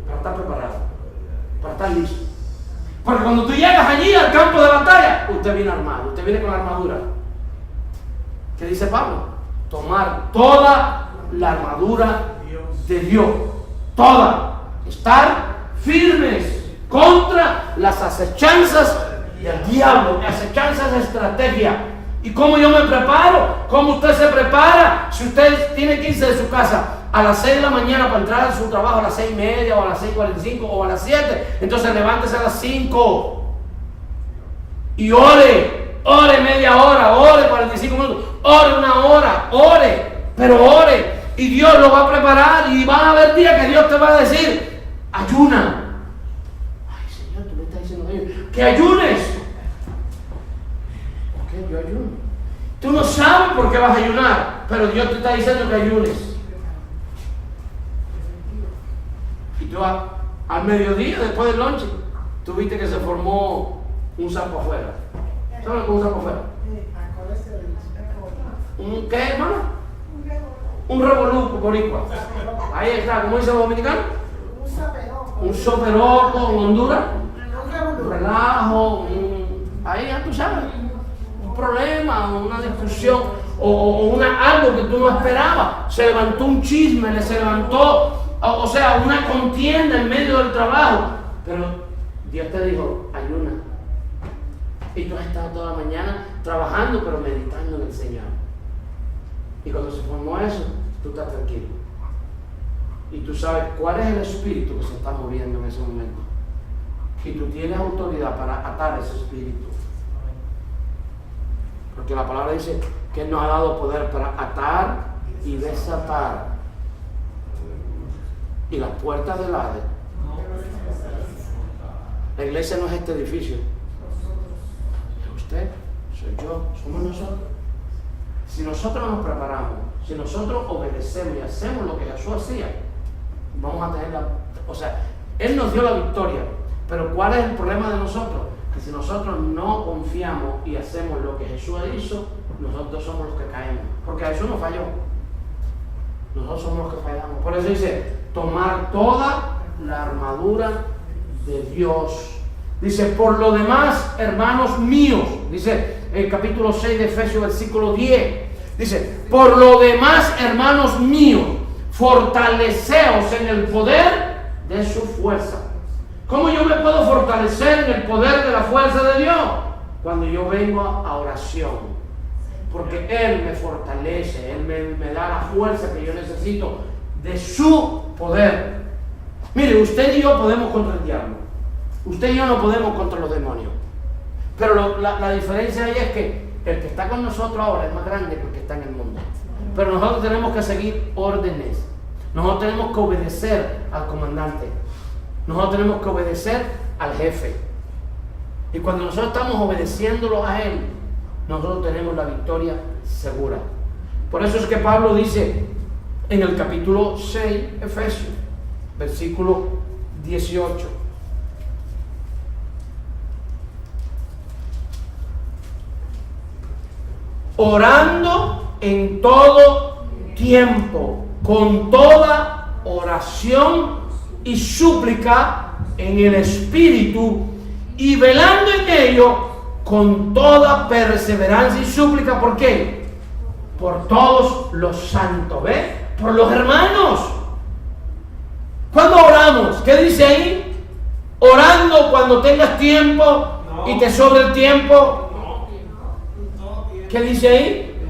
Para estar preparado. Para estar listo. Porque cuando tú llegas allí al campo de batalla, usted viene armado. Usted viene con la armadura. ¿Qué dice Pablo? Tomar toda la armadura de Dios. Toda. Estar firmes contra las acechanzas del diablo. Acechanzas de estrategia. ¿Y cómo yo me preparo? ¿Cómo usted se prepara? Si usted tiene que irse de su casa a las 6 de la mañana para entrar a su trabajo a las 6:30 o a las 6:45 o a las 7, entonces levántese a las 5 y ore media hora, ore 45 minutos, ore una hora, pero ore, y Dios lo va a preparar, y van a haber días que Dios te va a decir, ayuna. Ay, Señor, tú me estás diciendo que ayunes. Yo ayuno. Tú no sabes por qué vas a ayunar, pero Dios te está diciendo que ayunes. Y tú al mediodía, después del lunch, tú viste que se formó un sapo afuera. ¿Sabes lo que es un sapo afuera? ¿Un qué, hermano? Un revolú boricua. Ahí está, ¿cómo dicen los dominicanos? Un soperoco en Honduras. Un relajo, ahí ya tú sabes. Problema, una discusión o algo que tú no esperabas, se levantó un chisme, se levantó, o sea, una contienda en medio del trabajo, pero Dios te dijo, ayuna, y tú has estado toda la mañana trabajando, pero meditando en el Señor, y cuando se formó eso, tú estás tranquilo, y tú sabes cuál es el espíritu que se está moviendo en ese momento, y tú tienes autoridad para atar ese espíritu. Porque la palabra dice que Él nos ha dado poder para atar y desatar. Y las puertas del Hades. La iglesia no es este edificio. Es usted, soy yo, somos nosotros. Si nosotros nos preparamos, si nosotros obedecemos y hacemos lo que Jesús hacía, vamos a tener Él nos dio la victoria. Pero ¿cuál es el problema de nosotros? Que si nosotros no confiamos y hacemos lo que Jesús hizo, nosotros somos los que caemos. Porque Jesús no falló. Nosotros somos los que fallamos. Por eso dice, tomar toda la armadura de Dios. Dice, por lo demás, hermanos míos, dice en el capítulo 6 de Efesios, versículo 10, dice, por lo demás, hermanos míos, fortaleceos en el poder de su fuerza. ¿Cómo yo me puedo fortalecer en el poder de la fuerza de Dios? Cuando yo vengo a oración. Porque Él me fortalece, Él me da la fuerza que yo necesito de su poder. Mire, usted y yo podemos contra el diablo. Usted y yo no podemos contra los demonios. Pero la diferencia ahí es que el que está con nosotros ahora es más grande que el que está en el mundo. Pero nosotros tenemos que seguir órdenes. Nosotros tenemos que obedecer al comandante. Nosotros tenemos que obedecer al jefe. Y cuando nosotros estamos obedeciéndolo a Él, nosotros tenemos la victoria segura. Por eso es que Pablo dice en el capítulo 6, Efesios, versículo 18. Orando en todo tiempo, con toda oración y súplica en el Espíritu, y velando en ello con toda perseverancia y súplica. ¿Por qué? Por todos los santos, ¿ves? Por los hermanos. Cuando oramos, ¿qué dice ahí? orando cuando tengas tiempo y te sobre el tiempo. ¿Qué dice ahí?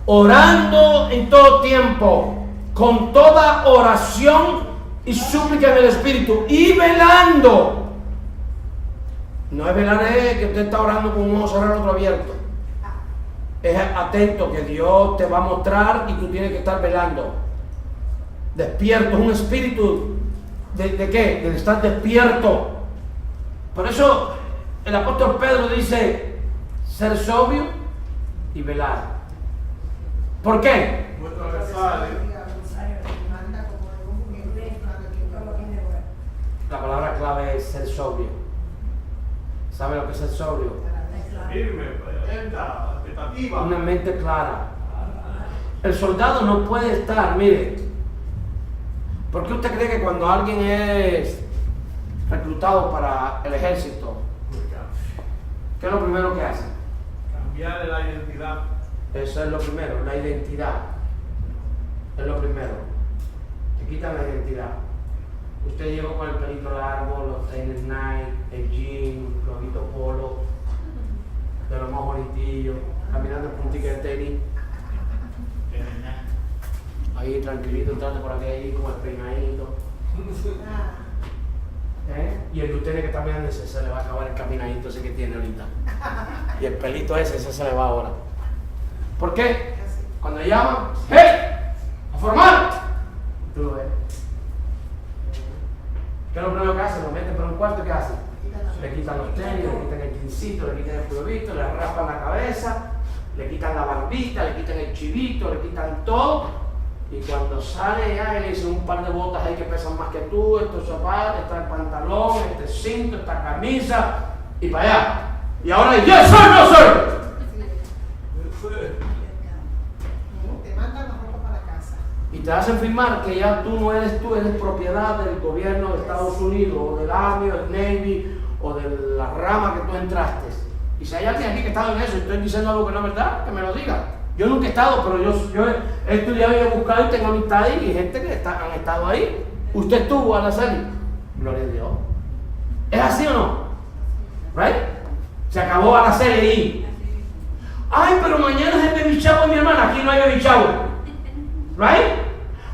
Orando en todo tiempo, con toda oración y súplica en el Espíritu, y velando. No es velar que usted está orando con un ojo cerrado y otro abierto. Es atento que Dios te va a mostrar y tú tienes que estar velando. Despierto, un espíritu ¿de qué? De estar despierto. Por eso el apóstol Pedro dice ser sobrio y velar. ¿Por qué? La palabra clave es ser sobrio. ¿Sabe lo que es ser sobrio? Firme, expectativa. Una mente clara. El soldado no puede estar, mire. ¿Por qué usted cree que cuando alguien es reclutado para el ejército, qué es lo primero que hace? Cambiar la identidad. Eso es lo primero, la identidad. Es lo primero. Te quitan la identidad. Usted llegó con el pelito largo, los trainers Nike, el jean, los ojitos polo, de los más bonitillos, caminando con un ticket de tenis. Ahí tranquilito, entrando por aquí, ahí como el peinadito. Y el de ustedes que está mirando ese se le va a acabar el caminadito ese que tiene ahorita. Y el pelito ese se le va ahora. ¿Por qué? Cuando llaman, ¡hey! ¡A formar! Tú lo ves. ¿Qué es lo primero que hacen? Lo meten por un cuarto y ¿qué hacen? Le quitan los tenis, le quitan el jeansito, le quitan el puebito, le raspan la cabeza, le quitan la barbita, le quitan el chivito, le quitan todo. Y cuando sale ya, le dicen un par de botas ahí que pesan más que tú, estos zapatos, está el pantalón, este cinto, esta camisa, y para allá. Y ahora, ¡yes, sir, no, sir! Te mandan la ropa para casa. Y te hacen firmar que ya tú no eres tú, eres propiedad del gobierno de Estados Unidos, o del Army, o del Navy, o de la rama que tú entraste. Y si hay alguien aquí que ha estado en eso y estoy diciendo algo que no es verdad, que me lo diga. Yo nunca he estado, pero yo he estudiado y he buscado y tengo amistades y gente que han estado ahí. Usted estuvo a la serie. Gloria a Dios. ¿Es así o no? ¿Right? Se acabó a la serie y... Ay, pero mañana es el baby shower de mi hermana. Aquí no hay baby shower. ¿Right?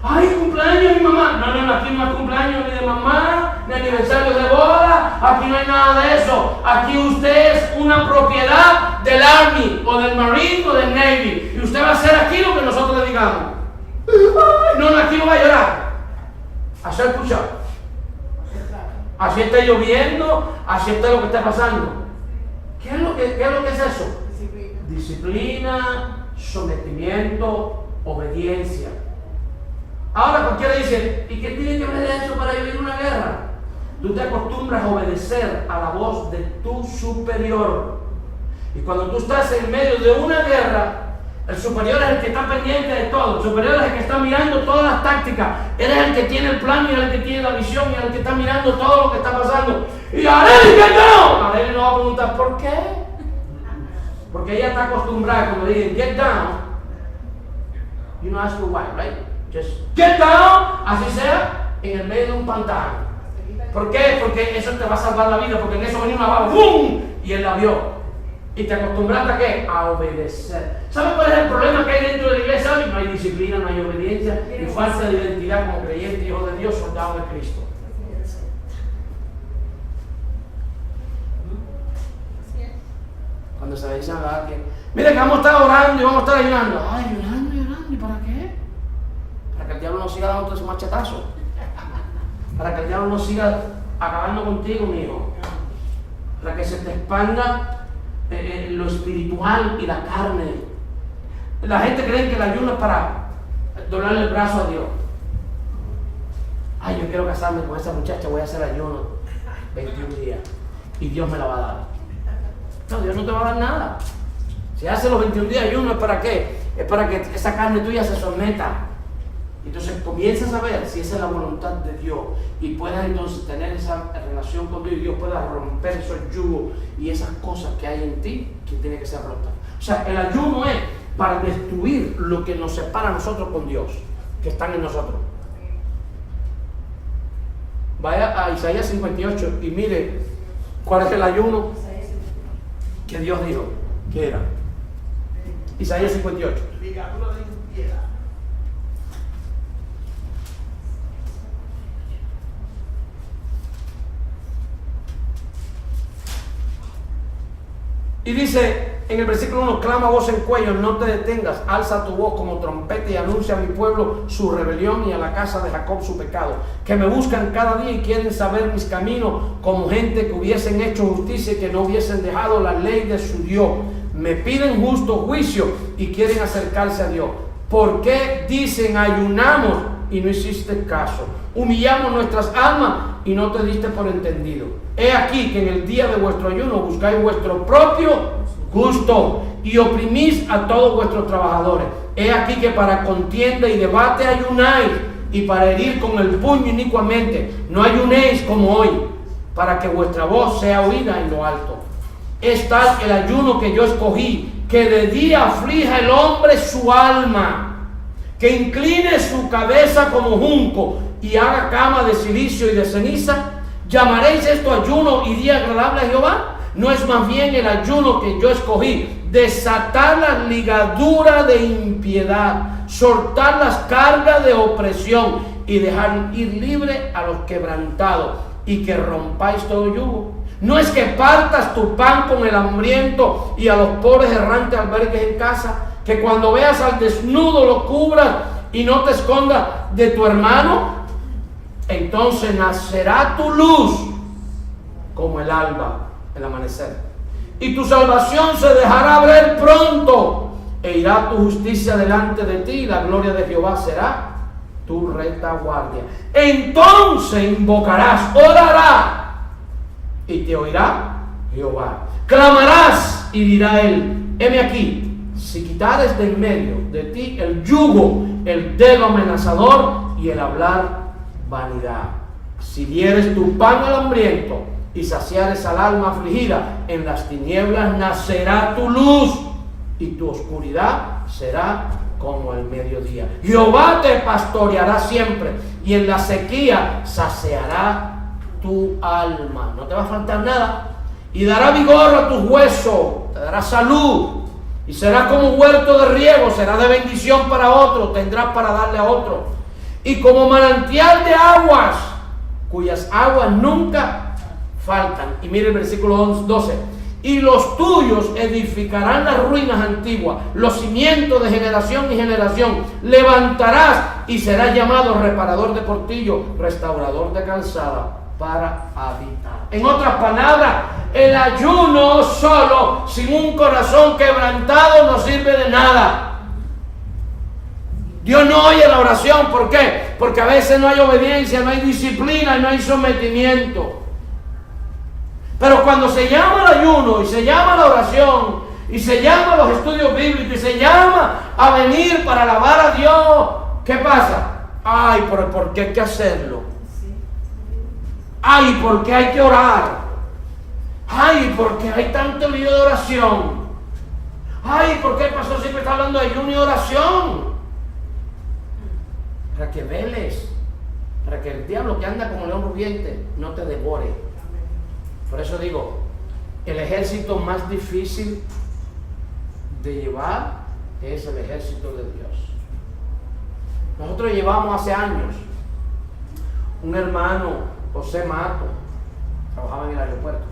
Ay, cumpleaños de mi mamá. No, aquí no hay cumpleaños ni de mamá, ni aniversario de boda. Aquí no hay nada de eso. Aquí usted es una propiedad del Army, o del Marine, o del Navy. Y usted va a hacer aquí lo que nosotros le digamos. Ay, no, aquí no va a llorar. Hacer push-up. Así está lloviendo, así está lo que está pasando. ¿Qué es lo que es eso? Disciplina, sometimiento, obediencia. Ahora cualquiera dice, ¿y qué tiene que ver eso para vivir una guerra? Tú te acostumbras a obedecer a la voz de tu superior. Y cuando tú estás en medio de una guerra, el superior es el que está pendiente de todo. El superior es el que está mirando todas las tácticas. Él es el que tiene el plan y es el que tiene la visión y es el que está mirando todo lo que está pasando. Y Arely, ¿qué no? Arely no va a preguntar, ¿por qué? Porque ella está acostumbrada, cuando dicen, get down, you know ask her why, right? Just get down, así sea, en el medio de un pantano. ¿Por qué? Porque eso te va a salvar la vida, porque en eso venía una bala, ¡bum! Y él la vio. Y te acostumbraste a ¿qué? A obedecer. ¿Sabes cuál es el problema que hay dentro de la iglesia? No hay disciplina, no hay obediencia y falta de identidad como creyente, hijo de Dios, soldado de Cristo. Cuando se le dice a alguien, mira que vamos a estar orando y vamos a estar ayunando. Ay, llorando, ¿y para qué? Para que el diablo no siga dándote su machetazo. Para que el diablo no siga acabando contigo, mi hijo. Para que se te expanda lo espiritual y la carne. La gente cree que el ayuno es para doblarle el brazo a Dios. Ay, yo quiero casarme con esa muchacha, voy a hacer ayuno 21 días y Dios me la va a dar. No, Dios no te va a dar nada. Si hace los 21 días de ayuno, ¿es para qué? Es para que esa carne tuya se someta. Entonces comienzas a ver si esa es la voluntad de Dios y puedas entonces tener esa relación con Dios y Dios pueda romper esos yugos y esas cosas que hay en ti que tiene que ser rotas. O sea, el ayuno es para destruir lo que nos separa a nosotros con Dios, que están en nosotros. Vaya a Isaías 58 y mire cuál es el ayuno que Dios dijo que era. Isaías 58. Ligadura de impiedad. Y dice en el versículo 1, clama a voz en cuello, no te detengas, alza tu voz como trompeta y anuncia a mi pueblo su rebelión y a la casa de Jacob su pecado, que me buscan cada día y quieren saber mis caminos, como gente que hubiesen hecho justicia y que no hubiesen dejado la ley de su Dios. Me piden justo juicio y quieren acercarse a Dios. ¿Por qué dicen ayunamos y no hiciste caso? Humillamos nuestras almas y no te diste por entendido. He aquí que en el día de vuestro ayuno buscáis vuestro propio gusto y oprimís a todos vuestros trabajadores. He aquí que para contienda y debate ayunáis, y para herir con el puño inicuamente. No ayunéis como hoy, para que vuestra voz sea oída en lo alto. Es tal el ayuno que yo escogí, que de día aflija el hombre su alma, que incline su cabeza como junco y haga cama de silicio y de ceniza. ¿Llamaréis esto ayuno y día agradable a Jehová? ¿No es más bien el ayuno que yo escogí, desatar las ligaduras de impiedad, soltar las cargas de opresión y dejar ir libre a los quebrantados, y que rompáis todo yugo? ¿No es que partas tu pan con el hambriento y a los pobres errantes albergues en casa? ¿Que cuando veas al desnudo lo cubras y no te escondas de tu hermano? Entonces nacerá tu luz como el alba, el amanecer, y tu salvación se dejará ver pronto, e irá tu justicia delante de ti, y la gloria de Jehová será tu retaguardia. Entonces invocarás, orarás, y te oirá Jehová. Clamarás y dirá él: heme aquí. Si quitares de en medio de ti el yugo, el dedo amenazador y el hablar vanidad. Si dieres tu pan al hambriento y saciares al alma afligida, en las tinieblas nacerá tu luz y tu oscuridad será como el mediodía. Jehová te pastoreará siempre, y en la sequía saciará tu alma. No te va a faltar nada. Y dará vigor a tus huesos, te dará salud, y será como un huerto de riego, será de bendición para otro, tendrás para darle a otro. Y como manantial de aguas, cuyas aguas nunca faltan. Y mire el versículo 12. Y los tuyos edificarán las ruinas antiguas, los cimientos de generación y generación. Levantarás y serás llamado reparador de portillo, restaurador de calzada, para habitar. En otras palabras, el ayuno solo, sin un corazón quebrantado, no sirve de nada. Dios no oye la oración. ¿Por qué? Porque a veces no hay obediencia, no hay disciplina, no hay sometimiento. Pero cuando se llama el ayuno, y se llama la oración, y se llama los estudios bíblicos, y se llama a venir para alabar a Dios, ¿qué pasa? Ay, pero ¿por qué hay que hacerlo? Ay, ¿por qué hay que orar? Ay, ¿por qué hay tanto lío de oración? Ay, ¿por qué el pastor siempre está hablando de ayuno y oración? Para que veles, para que el diablo que anda como león rugiente no te devore. Por eso digo, el ejército más difícil de llevar es el ejército de Dios. Nosotros llevamos hace años un hermano, José Mato, trabajaba en el aeropuerto.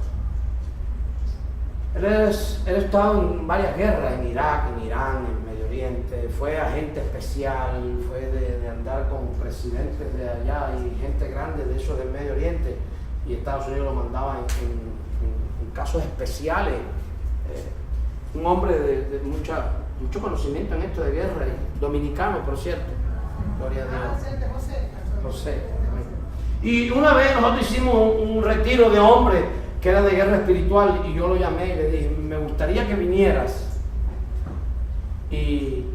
Él ha estado en varias guerras, en Irak, en Irán, en Medio Oriente. Fue agente especial, fue de andar con presidentes de allá y gente grande de eso del Medio Oriente. Y Estados Unidos lo mandaba en casos especiales. Un hombre de mucho conocimiento en esto de guerra, dominicano, por cierto. Gloria a Dios. José. Y una vez nosotros hicimos un retiro de hombres que era de guerra espiritual, y yo lo llamé y le dije: me gustaría que vinieras y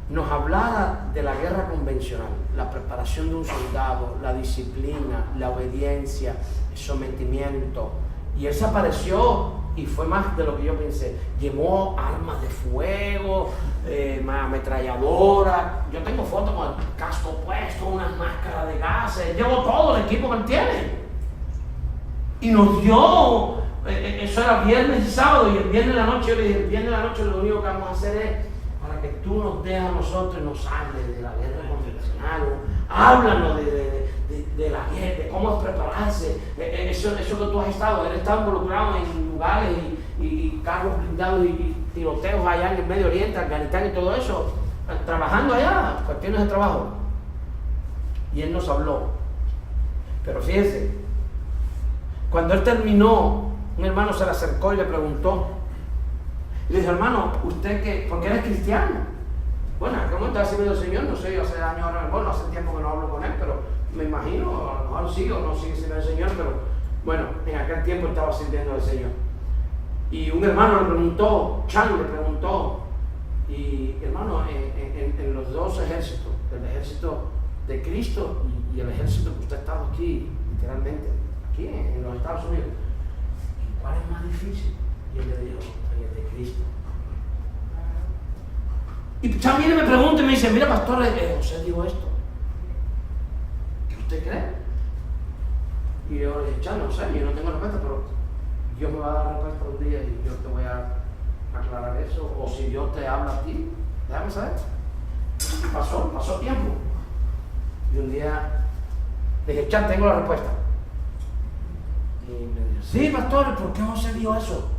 nos hablara de la guerra convencional, la preparación de un soldado, la disciplina, la obediencia, el sometimiento. Y él se apareció y fue más de lo que yo pensé. Llevó armas de fuego, ametralladora. Yo tengo fotos con el casco puesto, unas máscaras de gases. Llevó todo el equipo que él tiene. Y nos dio, eso era viernes y sábado, y el viernes de la noche, yo le dije, el viernes de la noche lo único que vamos a hacer es para que tú nos dejes a nosotros y nos hables de la guerra convencional, háblanos de la guerra, de cómo es prepararse, eso que tú has estado, él está involucrado en lugares y carros blindados y tiroteos allá en el Medio Oriente, Afganistán y todo eso, trabajando allá, cuestiones de trabajo. Y él nos habló. Pero fíjense, cuando él terminó, un hermano se le acercó y le preguntó. Y le dijo, hermano, ¿usted qué? ¿Por qué eres cristiano? Bueno, ¿a qué momento ha servido el Señor? No sé, yo hace años ahora, bueno, hace tiempo que no hablo con él, pero me imagino, a lo mejor sí o no sigue sirviendo al Señor, pero bueno, en aquel tiempo estaba sirviendo al Señor. Y un hermano le preguntó, Chan le preguntó, y hermano, en los dos ejércitos, el ejército de Cristo y el ejército que usted ha estado aquí, literalmente, aquí en los Estados Unidos, ¿cuál es más difícil? Y él le dijo, el de Cristo. Y Chan viene y me pregunta y me dice, mira pastor, José dijo esto, ¿qué usted cree? Y yo le dije, Chan, no sé, yo no tengo respuesta, pero Dios me va a dar respuesta un día y yo te voy a aclarar eso, o si Dios te habla a ti, déjame saber. Y pasó tiempo. Y un día dije, Chan, tengo la respuesta. Y me dijo, sí, pastor, ¿por qué José dijo eso?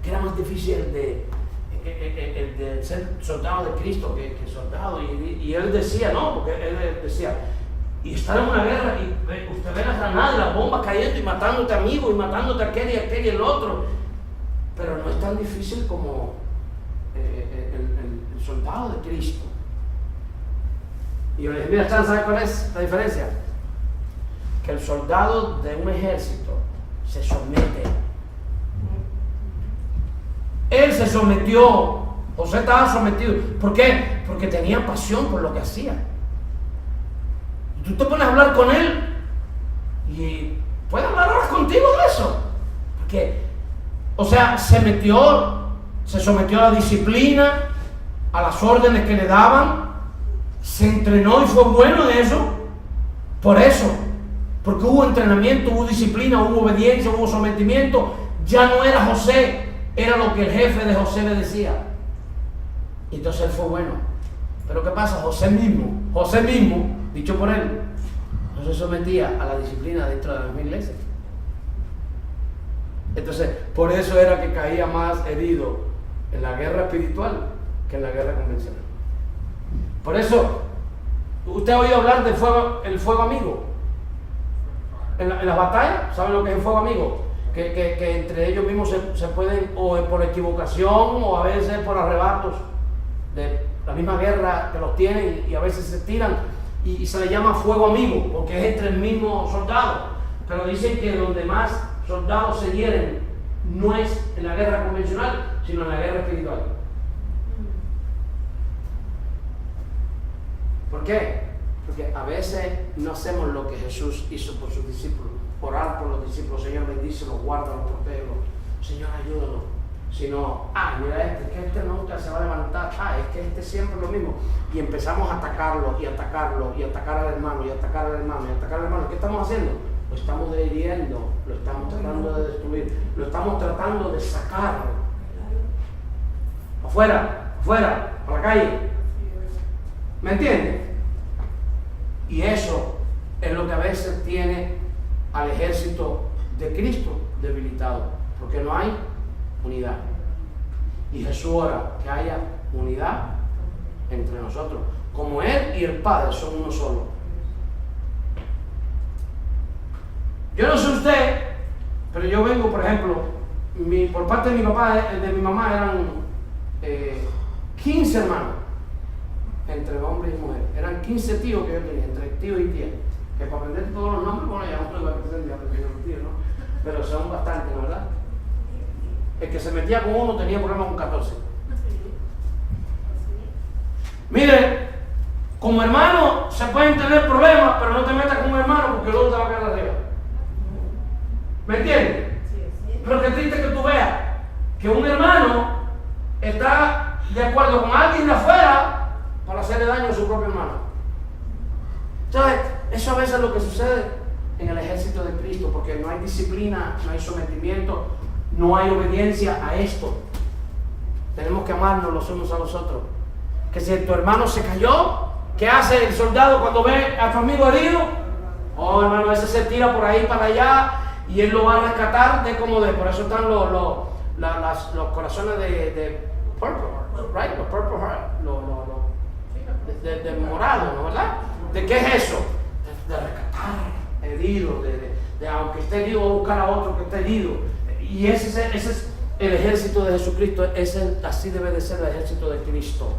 Que era más difícil el de ser soldado de Cristo que soldado. Y él decía, no, porque él decía, y estar en una guerra y usted ve las granadas y las bombas cayendo y matándote amigos y matándote a aquel y el otro, pero no es tan difícil como el soldado de Cristo. Y yo le dije, mira, Chan, ¿sabes cuál es la diferencia? Que el soldado de un ejército se somete. Él se sometió, José estaba sometido. ¿Por qué? Porque tenía pasión por lo que hacía. Tú te pones a hablar con él y puede hablar horas contigo de eso. Porque, o sea, se sometió a la disciplina, a las órdenes que le daban, se entrenó y fue bueno en eso. Por eso, porque hubo entrenamiento, hubo disciplina, hubo obediencia, hubo sometimiento. Ya no era José, era lo que el jefe de José le decía. Y entonces él fue bueno. Pero ¿qué pasa? José mismo, dicho por él, no se sometía a la disciplina dentro de la misma iglesia. Entonces, por eso era que caía más herido en la guerra espiritual que en la guerra convencional. Por eso, usted ha oído hablar del fuego amigo. En las batallas, ¿saben lo que es el fuego amigo? Que entre ellos mismos se pueden, o por equivocación, o a veces por arrebatos de la misma guerra que los tienen, y a veces se tiran, y se le llama fuego amigo, porque es entre el mismo soldado. Pero dicen que donde más soldados se hieren no es en la guerra convencional, sino en la guerra espiritual. ¿Por qué? Porque a veces no hacemos lo que Jesús hizo por sus discípulos, orar por los discípulos, Señor bendícelos, guárdalos, protégelos, Señor ayúdalos, sino, mira que este nunca se va a levantar, es que este siempre es lo mismo, y empezamos a atacarlo, y atacarlo, y atacar al hermano, y atacar al hermano, y atacar al hermano. ¿Qué estamos haciendo? Lo estamos hiriendo, lo estamos tratando de destruir, lo estamos tratando de sacar afuera, a la calle. ¿Me entiendes? Y eso es lo que a veces tiene al ejército de Cristo debilitado, porque no hay unidad. Y Jesús ora que haya unidad entre nosotros, como Él y el Padre son uno solo. Yo no sé usted, pero yo vengo, por ejemplo, por parte de mi papá, de mi mamá, eran 15 hermanos, entre hombres y mujeres. Eran 15 tíos que yo tenía, entre tíos y tías. Que para aprender todos los nombres, bueno, ya no tengo que aprender los tíos, ¿no? Pero son bastantes, ¿verdad? El que se metía con uno tenía problemas con 14. Mire, como hermano se pueden tener problemas, pero no te metas con un hermano porque luego te va a caer arriba. ¿Me entiendes? Pero qué triste que tú veas que un hermano está de acuerdo con alguien de afuera para hacerle daño a su propio hermano. ¿Sabes? Eso a veces es lo que sucede en el ejército de Cristo, porque no hay disciplina, no hay sometimiento, no hay obediencia a esto. Tenemos que amarnos los unos a los otros. Que si tu hermano se cayó, ¿qué hace el soldado cuando ve a tu amigo herido? Oh, hermano, ese se tira por ahí para allá y él lo va a rescatar de como de. Por eso están los corazones de purple, right? Los purple heart, de morado, ¿no? ¿Verdad? ¿De qué es eso? De rescatar herido, de aunque esté herido, buscar a otro que esté herido. Y ese es el ejército de Jesucristo. Así debe de ser el ejército de Cristo.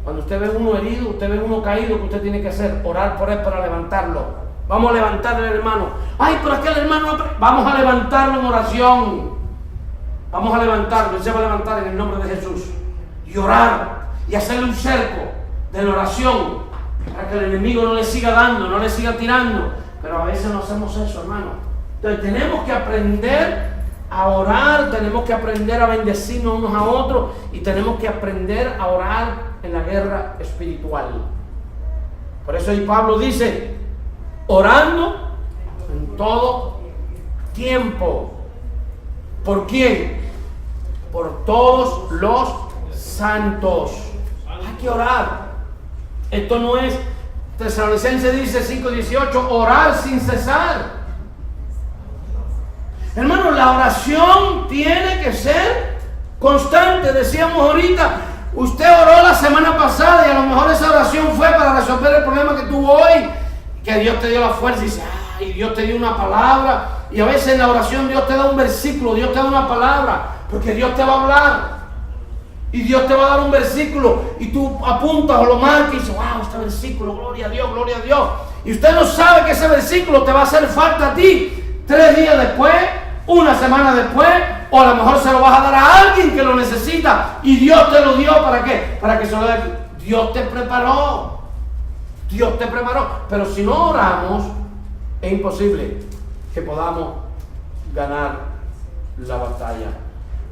Cuando usted ve uno herido, usted ve uno caído, ¿qué usted tiene que hacer? Orar por él para levantarlo. Vamos a levantarle al hermano. Ay, pero aquel hermano, vamos a levantarlo en oración. Vamos a levantarlo, él se va a levantar en el nombre de Jesús. Y orar, y hacerle un cerco de la oración, para que el enemigo no le siga dando, no le siga tirando. Pero a veces no hacemos eso, hermano. Entonces tenemos que aprender a orar, tenemos que aprender a bendecirnos unos a otros y tenemos que aprender a orar en la guerra espiritual. Por eso ahí Pablo dice, orando en todo tiempo. ¿Por quién? Por todos los santos. Hay que orar. Esto no es, Tesalonicenses dice 5:18, orar sin cesar. Hermano, la oración tiene que ser constante. Decíamos ahorita, usted oró la semana pasada y a lo mejor esa oración fue para resolver el problema que tuvo hoy, que Dios te dio la fuerza y dice, ay, Dios te dio una palabra. Y a veces en la oración Dios te da un versículo, Dios te da una palabra, porque Dios te va a hablar. Y Dios te va a dar un versículo y tú apuntas o lo marcas y dices, wow, este versículo, gloria a Dios, gloria a Dios. Y usted no sabe que ese versículo te va a hacer falta a ti 3 días después, una semana después, o a lo mejor se lo vas a dar a alguien que lo necesita y Dios te lo dio, ¿para qué? Para que se lo dé. Dios te preparó. Dios te preparó. Pero si no oramos, es imposible que podamos ganar la batalla.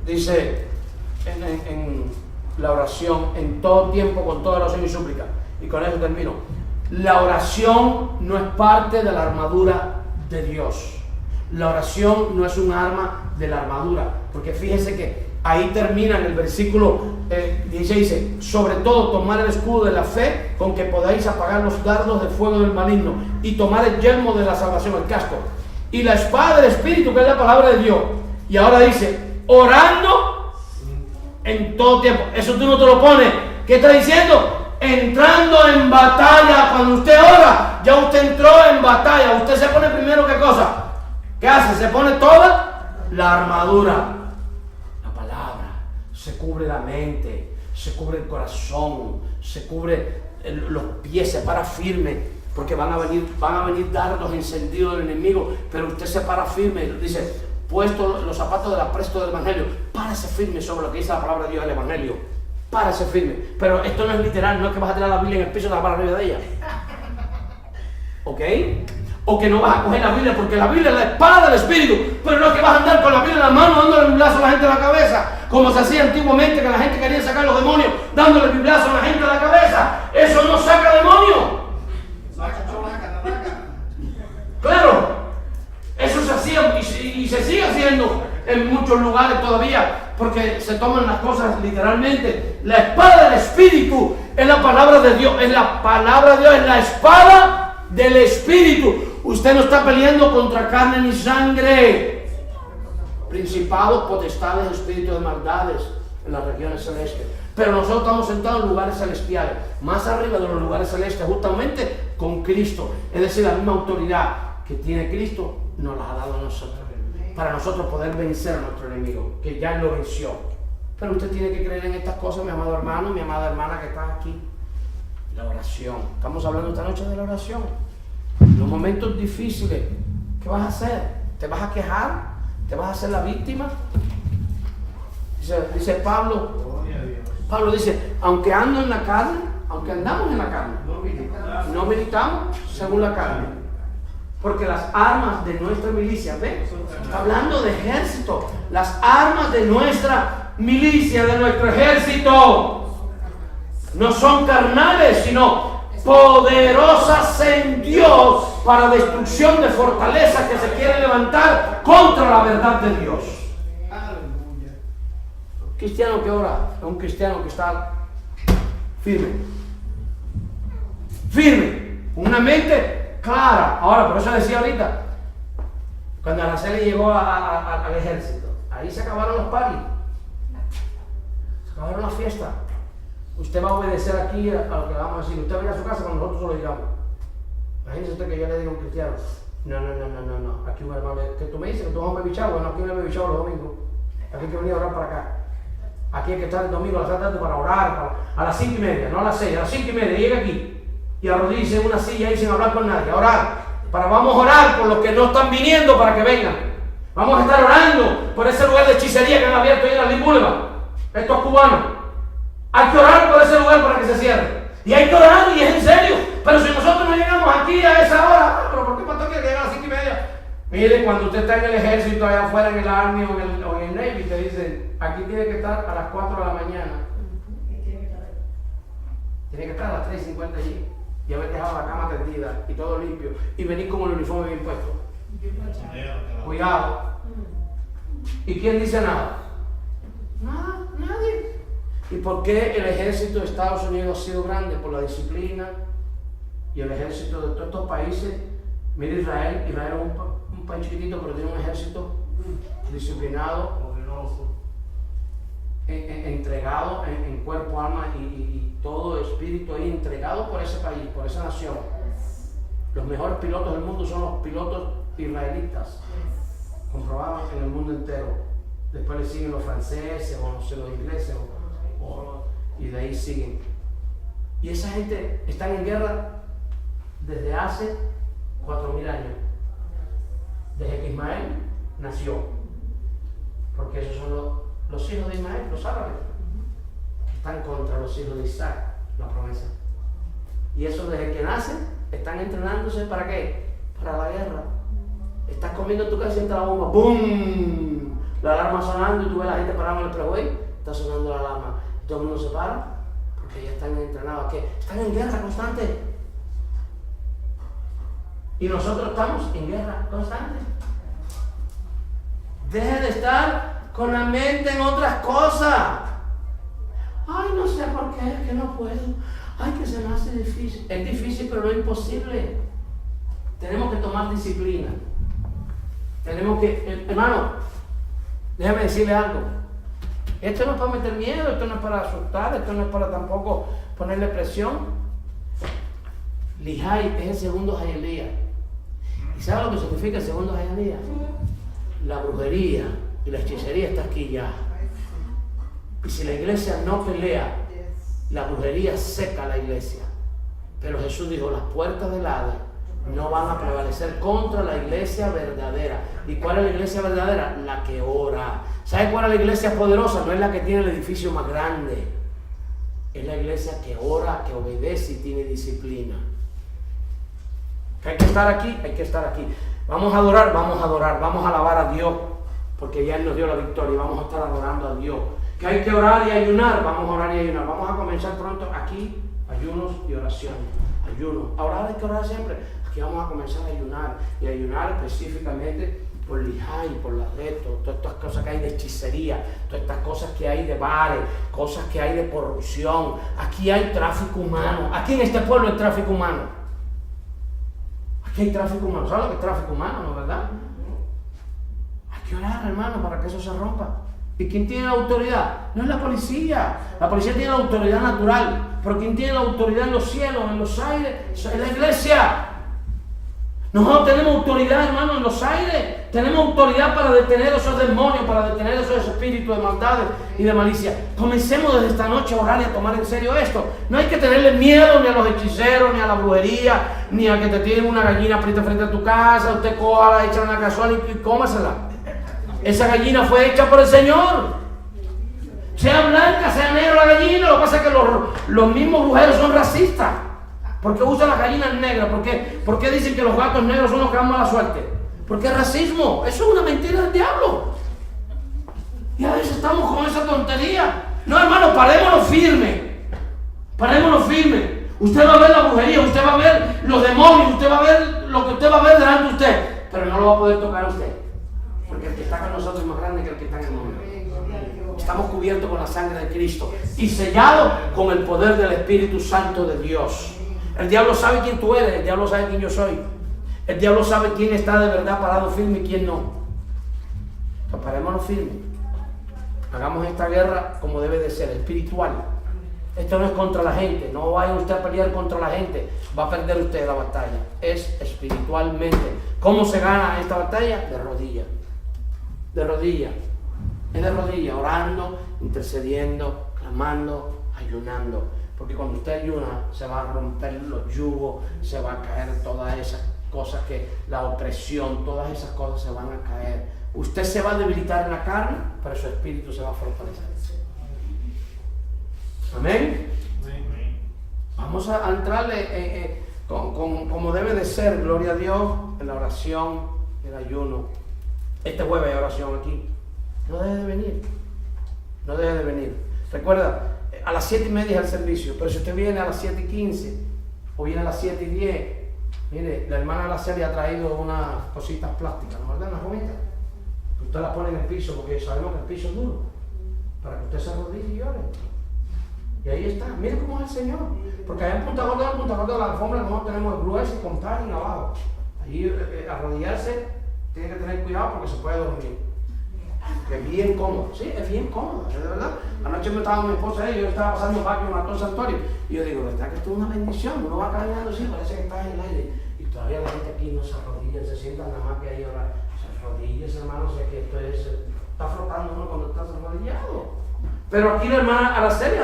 Dice en la oración, en todo tiempo, con toda oración y súplica. Y con eso termino. La oración no es parte de la armadura de Dios. La oración no es un arma de la armadura, porque fíjese que ahí termina en el versículo 16, dice, sobre todo tomar el escudo de la fe con que podáis apagar los dardos de fuego del maligno y tomar el yelmo de la salvación, el casco, y la espada del Espíritu, que es la palabra de Dios. Y ahora dice, orando en todo tiempo. Eso tú no te lo pones. ¿Qué está diciendo? Entrando en batalla. Cuando usted ora, ya usted entró en batalla. Usted se pone primero, ¿qué cosa? ¿Qué hace? Se pone toda la armadura. La palabra. Se cubre la mente, se cubre el corazón, se cubre los pies, se para firme, porque van a venir dardos encendidos del enemigo, pero usted se para firme. Dice, puesto los zapatos del apresto del evangelio, párese firme sobre lo que dice la palabra de Dios del evangelio. Párese firme. Pero esto no es literal, no es que vas a tirar la Biblia en el piso y la vas arriba de ella. ¿Ok? O que no vas a coger la Biblia, porque la Biblia es la espada del Espíritu, pero no es que vas a andar con la Biblia en la mano dándole el biblazo a la gente en la cabeza, como se hacía antiguamente, que la gente quería sacar los demonios dándole el biblazo a la gente en la cabeza. Eso no saca demonios. Claro, eso se hacía y se sigue haciendo en muchos lugares todavía, porque se toman las cosas literalmente. La espada del Espíritu es la palabra de Dios, es la palabra de Dios, es la espada del Espíritu. Usted no está peleando contra carne ni sangre. Principados, potestades, espíritus de maldades en las regiones celestes. Pero nosotros estamos sentados en lugares celestiales, más arriba de los lugares celestes, justamente con Cristo. Es decir, la misma autoridad que tiene Cristo nos la ha dado a nosotros, para nosotros poder vencer a nuestro enemigo, que ya lo venció. Pero usted tiene que creer en estas cosas, mi amado hermano, mi amada hermana que está aquí. La oración. Estamos hablando esta noche de la oración. Los momentos difíciles, ¿qué vas a hacer? ¿Te vas a quejar? ¿Te vas a hacer la víctima? Dice Pablo. Pablo dice, aunque ando en la carne, aunque andamos en la carne, no militamos según la carne. Porque las armas de nuestra milicia, ¿ven? Está hablando de ejército. Las armas de nuestra milicia, de nuestro ejército, no son carnales, sino poderosas en Dios para destrucción de fortalezas que se quieren levantar contra la verdad de Dios. Aleluya. Un cristiano que ora es un cristiano que está firme. Firme. Una mente clara. Ahora, por eso decía ahorita, cuando Araceli llegó al ejército, ahí se acabaron los parties. Se acabaron las fiestas. Usted va a obedecer aquí a lo que le vamos a decir. Usted va a ir a su casa cuando nosotros se lo digamos. Imagínese usted que yo le diga a un cristiano, no. Aquí un hermano, que tú me dices que tú vas a un baby shower. No, aquí no hay baby shower los domingos. Aquí hay que venir a orar para acá. Aquí hay que estar el domingo a las 6 de la tarde para orar, a las 5:30, no a las 6, a las 5:30, llega aquí y arrodíllese en una silla ahí sin hablar con nadie, a orar. Vamos a orar por los que no están viniendo para que vengan. Vamos a estar orando por ese lugar de hechicería que han abierto ahí en la Lee Boulevard. Estos cubanos. Hay que orar por ese lugar para que se cierre. Y hay que orar, y es en serio. Pero si nosotros no llegamos aquí a esa hora, ¿pero por qué pastor quiere llegar a las 5:30? Mire, cuando usted está en el ejército, allá afuera en el Army o en el Navy, te dicen, aquí tiene que estar a las 4 de la mañana. Tiene que estar a las 3:50 allí. Y haber dejado la cama tendida y todo limpio. Y venir con el uniforme bien puesto. Cuidado. ¿Y quién dice nada? Nada, nadie. ¿Y por qué el ejército de Estados Unidos ha sido grande? Por la disciplina. Y el ejército de todos estos países. Mira Israel. Israel es un país chiquitito, pero tiene un ejército disciplinado, entregado en cuerpo, alma y todo espíritu ahí, entregado por ese país, por esa nación. Los mejores pilotos del mundo son los pilotos israelitas, comprobados en el mundo entero. Después le siguen los franceses o no sé, los ingleses y de ahí siguen. Y esa gente está en guerra desde hace 4.000 años, desde que Ismael nació, porque esos son los hijos de Ismael, los árabes, que están contra los hijos de Isaac, la promesa. Y eso desde que nacen están entrenándose ¿para qué? Para la guerra. Estás comiendo en tu casa y entra la bomba, ¡bum! La alarma sonando y tú ves a la gente parada en el freeway, está sonando la alarma. Todo el mundo se para porque ya están entrenados. ¿A qué? Están en guerra constante. Y nosotros estamos en guerra constante. Deje de estar con la mente en otras cosas. Ay, no sé por qué, es que no puedo. Ay, que se me hace difícil. Es difícil, pero no imposible. Tenemos que tomar disciplina. Tenemos que, hermano, déjame decirle algo. Esto no es para meter miedo, esto no es para asustar, esto no es para tampoco ponerle presión. Lihai es el segundo Jayalía. ¿Y sabe lo que significa el segundo Jayalía? La brujería y la hechicería está aquí ya. Y si la iglesia no pelea, la brujería seca a la iglesia. Pero Jesús dijo, las puertas del Hades no van a prevalecer contra la iglesia verdadera. ¿Y cuál es la iglesia verdadera? La que ora. ¿Sabe cuál es la iglesia poderosa? No es la que tiene el edificio más grande. Es la iglesia que ora, que obedece y tiene disciplina. Que hay que estar aquí, hay que estar aquí. Vamos a adorar, vamos a alabar a Dios, porque ya Él nos dio la victoria y vamos a estar adorando a Dios. Que hay que orar y ayunar, vamos a orar y ayunar. Vamos a comenzar pronto aquí, ayunos y oraciones. Ayuno. A orar hay que orar siempre. Aquí vamos a comenzar a ayunar y ayunar específicamente por Lihai, por la reto, todas estas cosas que hay de hechicería, todas estas cosas que hay de bares, cosas que hay de corrupción. Aquí hay tráfico humano. Aquí en este pueblo hay tráfico humano. Aquí hay tráfico humano. ¿Sabes lo que es tráfico humano, no verdad? Hay que orar, hermano, para que eso se rompa. ¿Y quién tiene la autoridad? No es la policía. La policía tiene la autoridad natural. Pero ¿quién tiene la autoridad en los cielos, en los aires? Es la iglesia. Nosotros tenemos autoridad, hermano, en los aires. Tenemos autoridad para detener esos demonios, para detener esos espíritus de maldades y de malicia. Comencemos desde esta noche a orar y a tomar en serio esto. No hay que tenerle miedo ni a los hechiceros, ni a la brujería, ni a que te tiren una gallina frente a tu casa, usted coja, la echa en la cazuela y cómasela. Esa gallina fue hecha por el Señor. Sea blanca, sea negra la gallina. Lo que pasa es que los mismos brujeros son racistas. ¿Por qué usan las gallinas negras? ¿Por qué dicen que los gatos negros son los que dan mala suerte? Porque es racismo. Eso es una mentira del diablo. Y a veces estamos con esa tontería. No, hermano, parémonos firme. Parémonos firme. Usted va a ver la brujería, usted va a ver los demonios, usted va a ver lo que usted va a ver delante de usted, pero no lo va a poder tocar a usted. Porque el que está con nosotros es más grande que el que está en el mundo. Estamos cubiertos con la sangre de Cristo y sellados con el poder del Espíritu Santo de Dios. El diablo sabe quién tú eres, el diablo sabe quién yo soy. El diablo sabe quién está de verdad parado firme y quién no. Pues parémonos firmes. Hagamos esta guerra como debe de ser, espiritual. Esto no es contra la gente, no vaya usted a pelear contra la gente, va a perder usted la batalla. Es espiritualmente. ¿Cómo se gana esta batalla? De rodillas. De rodillas. Es de rodillas, orando, intercediendo, clamando, ayunando. Porque cuando usted ayuna, se van a romper los yugos, se va a caer todas esas cosas la opresión, todas esas cosas se van a caer. Usted se va a debilitar en la carne, pero su espíritu se va a fortalecer. Amén. Vamos a entrarle como debe de ser, gloria a Dios, en la oración, el ayuno. Este jueves hay oración aquí. No deje de venir. No deje de venir. Recuerda, a las 7:30 es el servicio, pero si usted viene a las 7:15 o viene a las 7:10, mire, la hermana Araceli ha traído unas cositas plásticas, ¿no verdad? Unas gomitas. Usted las pone en el piso porque sabemos que el piso es duro, para que usted se arrodille y llore. Y ahí está, mire cómo es el Señor. Porque allá en Punta Gorda la alfombra nosotros tenemos gruesa y con página abajo. Allí arrodillarse tiene que tener cuidado porque se puede dormir. Que es bien cómodo, sí, es bien cómodo, de verdad. Anoche me estaba mi esposa ahí, yo estaba pasando para que mató santuario. Y yo digo, ¿verdad que esto es una bendición? Uno va caminando así, parece que está en el aire. Y todavía la gente aquí no se arrodilla, se sientan nada más que ahí ahora. Se arrodillas, hermano, o sea que esto es, está flotando uno cuando está arrodillado. Pero aquí la hermana Araceli,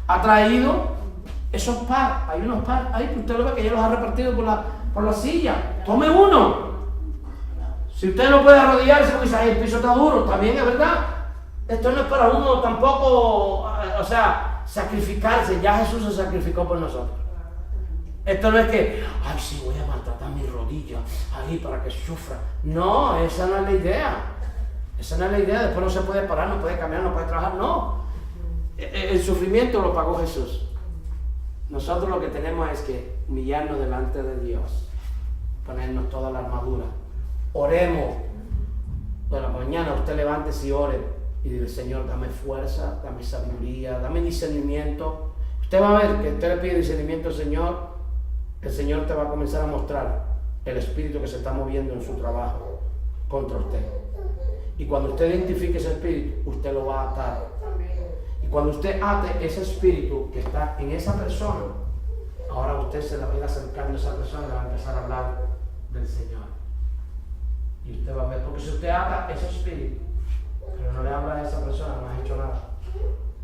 ha traído esos par, hay unos par ahí que usted lo ve que ella los ha repartido por la silla. Tome uno. Si usted no puede arrodillarse porque dice, el piso está duro, también es verdad. Esto no es para uno tampoco, o sea, sacrificarse. Ya Jesús se sacrificó por nosotros. Esto no es que, ay, sí, voy a maltratar mi rodilla ahí para que sufra. No, esa no es la idea. Esa no es la idea. Después no se puede parar, no puede caminar, no puede trabajar. No. El sufrimiento lo pagó Jesús. Nosotros lo que tenemos es que humillarnos delante de Dios, ponernos toda la armadura. Oremos. De la mañana usted levántese y ore y dile, Señor, dame fuerza, dame sabiduría, dame discernimiento. Usted va a ver que usted le pide discernimiento al Señor, el Señor te va a comenzar a mostrar el espíritu que se está moviendo en su trabajo contra usted. Y cuando usted identifique ese espíritu, usted lo va a atar. Y cuando usted ate ese espíritu que está en esa persona, ahora usted se le va a ir acercando a esa persona y le va a empezar a hablar del Señor. Y usted va a ver, porque si usted ata ese espíritu, pero no le habla a esa persona, no ha hecho nada.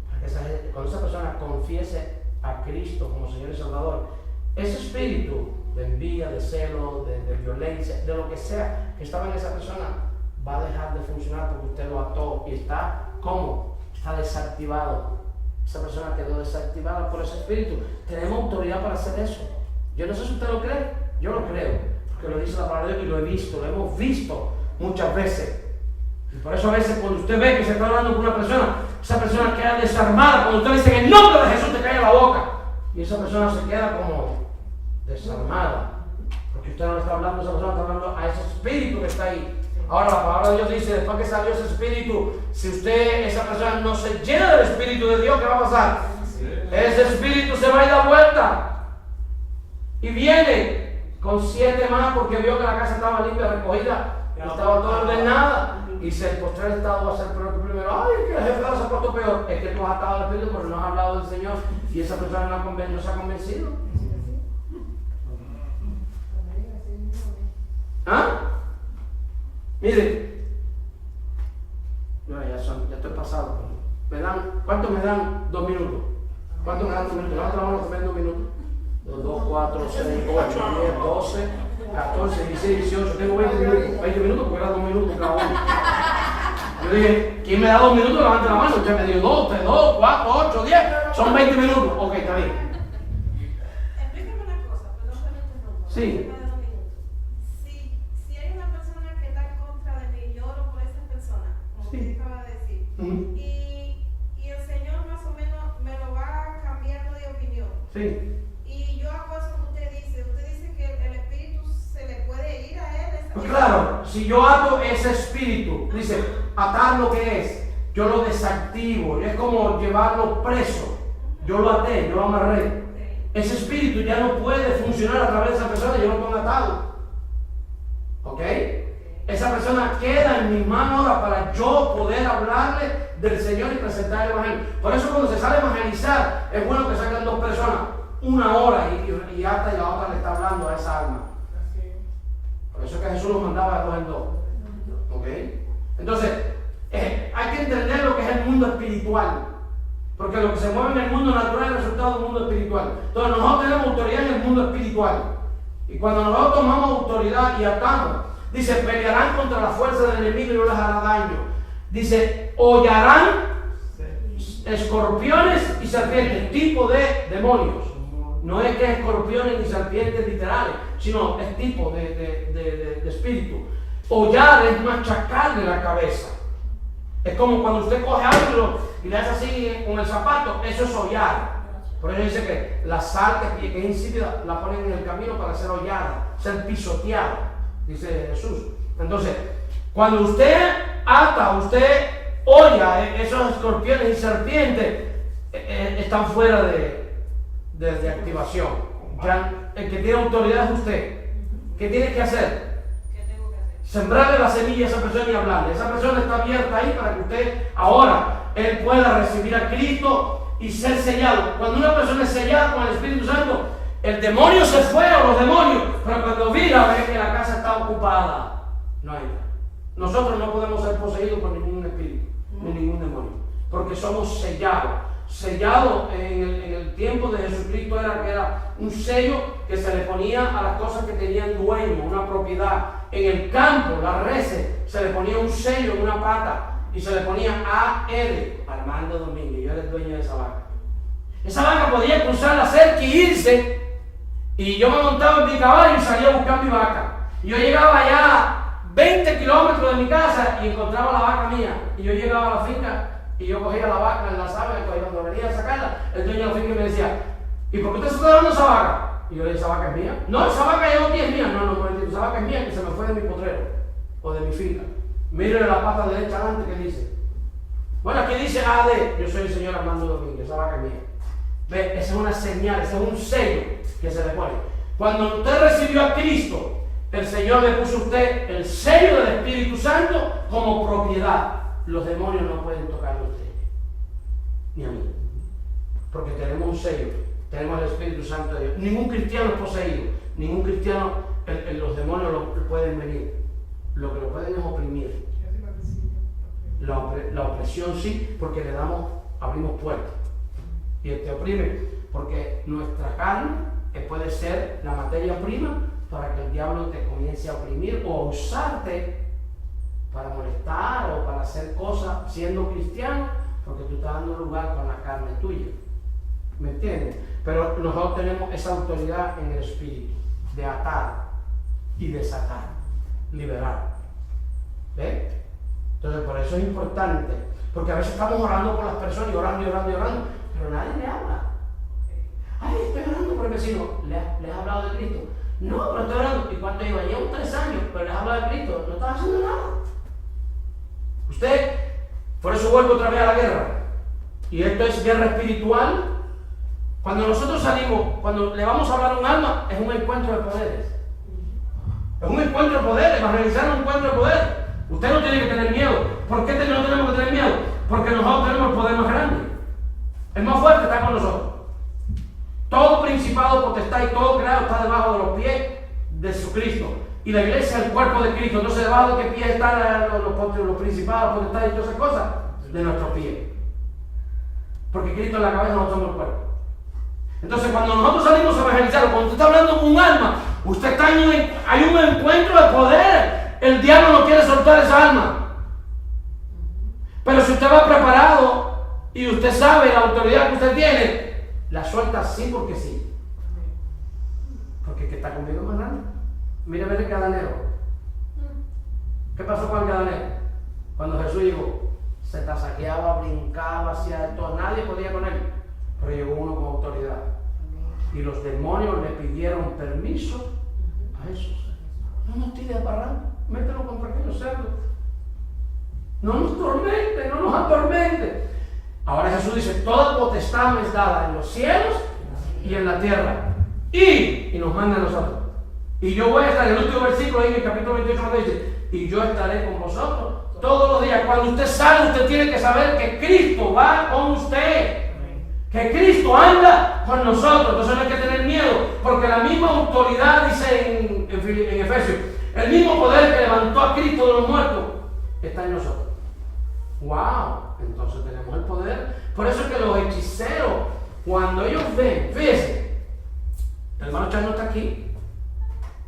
Porque cuando esa persona confiese a Cristo como Señor y Salvador, ese espíritu de envidia, de celo, de violencia, de lo que sea que estaba en esa persona, va a dejar de funcionar porque usted lo ató y está, ¿cómo? Está desactivado. Esa persona quedó desactivada por ese espíritu. Tenemos autoridad para hacer eso. Yo no sé si usted lo cree, yo lo creo. Que lo dice la palabra de Dios y lo he visto, lo hemos visto muchas veces. Y por eso a veces cuando usted ve que se está hablando con una persona, esa persona queda desarmada. Cuando usted dice que en el nombre de Jesús te cae la boca, y esa persona se queda como desarmada. Porque usted no le está hablando a esa persona, está hablando a ese espíritu que está ahí. Ahora la palabra de Dios dice, después que salió ese espíritu, si esa persona no se llena del espíritu de Dios, ¿qué va a pasar? Ese espíritu se va a ir a vuelta. Y viene con 7 más porque vio que la casa estaba limpia, recogida, estaba toda ordenada. Y si el postrer estado va a ser peor que primero. Ay, que el jefe se ha puesto peor. Es que tú has atado al espíritu, pero no has hablado del Señor. Y esa persona no se ha convencido. ¿Ah? Mire. Ya estoy pasado. ¿Cuánto me dan 2 minutos? ¿Cuánto me dan 2 minutos? Levanta la mano que me dan 2 minutos. 2, 4, 6, 8, 10, 12, 14, 16, 18. Tengo 20 minutos. 20 minutos porque era 2 minutos cada uno. Yo dije, ¿quién me da 2 minutos? Levante la mano. Usted me dijo 2, 3, 2, 4, 8, 10. Son 20 minutos. Ok, está bien. Explícame una cosa, perdón que me interrumpa. Sí. Si hay una persona que está en contra de mí, yo oro por esa persona, como Sí. usted acaba de decir. Y el Señor más o menos me lo va cambiando de opinión. Sí. Y yo hago eso que usted dice que el claro, si yo ato ese espíritu, dice, atar lo que es, yo lo desactivo, es como llevarlo preso. Yo lo até, yo lo amarré. Ese espíritu ya no puede funcionar a través de esa persona, yo lo tengo atado. ¿Ok? Esa persona queda en mis manos ahora para yo poder hablarle del Señor y presentar el Evangelio. Por eso cuando se sale a evangelizar, es bueno que salgan dos personas, una hora y hasta y la otra le está hablando a esa alma. Por eso es que Jesús los mandaba de dos en dos. ¿Ok? Entonces, hay que entender lo que es el mundo espiritual. Porque lo que se mueve en el mundo natural es el resultado del mundo espiritual. Entonces nosotros tenemos autoridad en el mundo espiritual. Y cuando nosotros tomamos autoridad y atamos, dice, pelearán contra la fuerza del enemigo y no les hará daño. Dice, hollarán escorpiones y serpientes, tipo de demonios. No es que es escorpiones ni serpientes literales, sino es tipo de espíritu. Hollar es machacarle la cabeza. Es como cuando usted coge algo y le hace así con el zapato, eso es hollar. Por eso dice que la sal que es insípida la ponen en el camino para ser hollada, ser pisoteada, dice Jesús. Entonces, cuando usted ata, usted olla esos escorpiones y serpientes, están fuera de activación. Ya, el que tiene autoridad es usted. ¿Qué tiene que hacer? Sembrarle la semilla a esa persona y hablarle. Esa persona está abierta ahí para que usted ahora, él pueda recibir a Cristo y ser sellado. Cuando una persona es sellada con el Espíritu Santo, el demonio se fue o los demonios, pero cuando mira ve que la casa está ocupada, no hay nada. Nosotros no podemos ser poseídos por ningún espíritu, ni ningún demonio, porque somos sellados. Sellado en el tiempo de Jesucristo era un sello que se le ponía a las cosas que tenían dueño, una propiedad. En el campo, las reses, se le ponía un sello en una pata y se le ponía A.R. Armando Domínguez, yo era el dueño de esa vaca. Esa vaca podía cruzar la cerca y irse, y yo me montaba en mi caballo y salía a buscar mi vaca. Y yo llegaba allá 20 kilómetros de mi casa y encontraba la vaca mía. Y yo llegaba a la finca y yo cogía la vaca en la sábana, y cuando venía a sacarla, el dueño de la finca me decía, ¿y por qué usted se está dando esa vaca? Y yo le dije, ¿esa vaca es mía? No, esa vaca ya no es mía. No, esa vaca es mía que se me fue de mi potrero o de mi finca. Mire la pata derecha adelante que dice. Bueno, aquí dice AD, yo soy el señor Armando Domínguez, esa vaca es mía. Ve, esa es una señal, ese es un sello que se le pone. Cuando usted recibió a Cristo, el Señor le puso a usted el sello del Espíritu Santo como propiedad. Los demonios no pueden tocarlo a usted, ni a mí, porque tenemos un sello, tenemos el Espíritu Santo de Dios. Ningún cristiano es poseído, ningún cristiano, los demonios lo pueden venir, lo que lo pueden es oprimir. La opresión sí, porque le abrimos puertas, y te oprime, porque nuestra carne puede ser la materia prima para que el diablo te comience a oprimir o a usarte para molestar o para hacer cosas siendo cristiano, porque tú estás dando lugar con la carne tuya. ¿Me entiendes? Pero nosotros tenemos esa autoridad en el espíritu de atar y desatar, liberar. ¿Ves? Entonces por eso es importante, porque a veces estamos orando por las personas y orando, pero nadie le habla. Ay, estoy orando por el vecino. ¿Le has hablado de Cristo? No, pero estoy orando. ¿Y cuánto lleva? Llevo 3 años, pero les has hablado de Cristo. No estás haciendo nada. Usted, por eso vuelvo otra vez a la guerra. Y esto es guerra espiritual. Cuando nosotros salimos, cuando le vamos a hablar a un alma, es un encuentro de poderes. Es un encuentro de poderes, evangelizar un encuentro de poderes. Usted no tiene que tener miedo. ¿Por qué no tenemos que tener miedo? Porque nosotros tenemos el poder más grande. El más fuerte está con nosotros. Todo principado, potestad y todo creado está debajo de los pies de Jesucristo. Y la iglesia es el cuerpo de Cristo. Entonces, debajo de qué pies están los principados, potestades y todas esas cosas, de nuestros pies. Porque Cristo es la cabeza, nosotros somos el cuerpo. Entonces, cuando nosotros salimos a evangelizar, cuando usted está hablando con un alma, usted está hay un encuentro de poder. El diablo no quiere soltar esa alma. Pero si usted va preparado y usted sabe la autoridad que usted tiene, la suelta sí porque sí. Porque el que está conmigo es más grande. Mira el gadanero. ¿Qué pasó con el gadanero? Cuando Jesús llegó, se tasajeaba, brincaba, hacía todo, nadie podía con él. Pero llegó uno con autoridad. Y los demonios le pidieron permiso a Jesús. No nos tires para adelante. mételo contra aquellos cerdos. No nos tormente, no nos atormente. Ahora Jesús dice, toda potestad me es dada en los cielos y en la tierra. Y nos manda a nosotros. Y yo voy a estar, en el último versículo ahí en el capítulo 28 cuando dice, y yo estaré con vosotros todos los días. Cuando usted sale, usted tiene que saber que Cristo va con usted. Que Cristo anda con nosotros. Entonces no hay que tener miedo, porque la misma autoridad, dice en Efesios, el mismo poder que levantó a Cristo de los muertos está en nosotros. ¡Wow! Entonces tenemos el poder. Por eso es que los hechiceros, cuando ellos ven, fíjense, el hermano Chan no está aquí,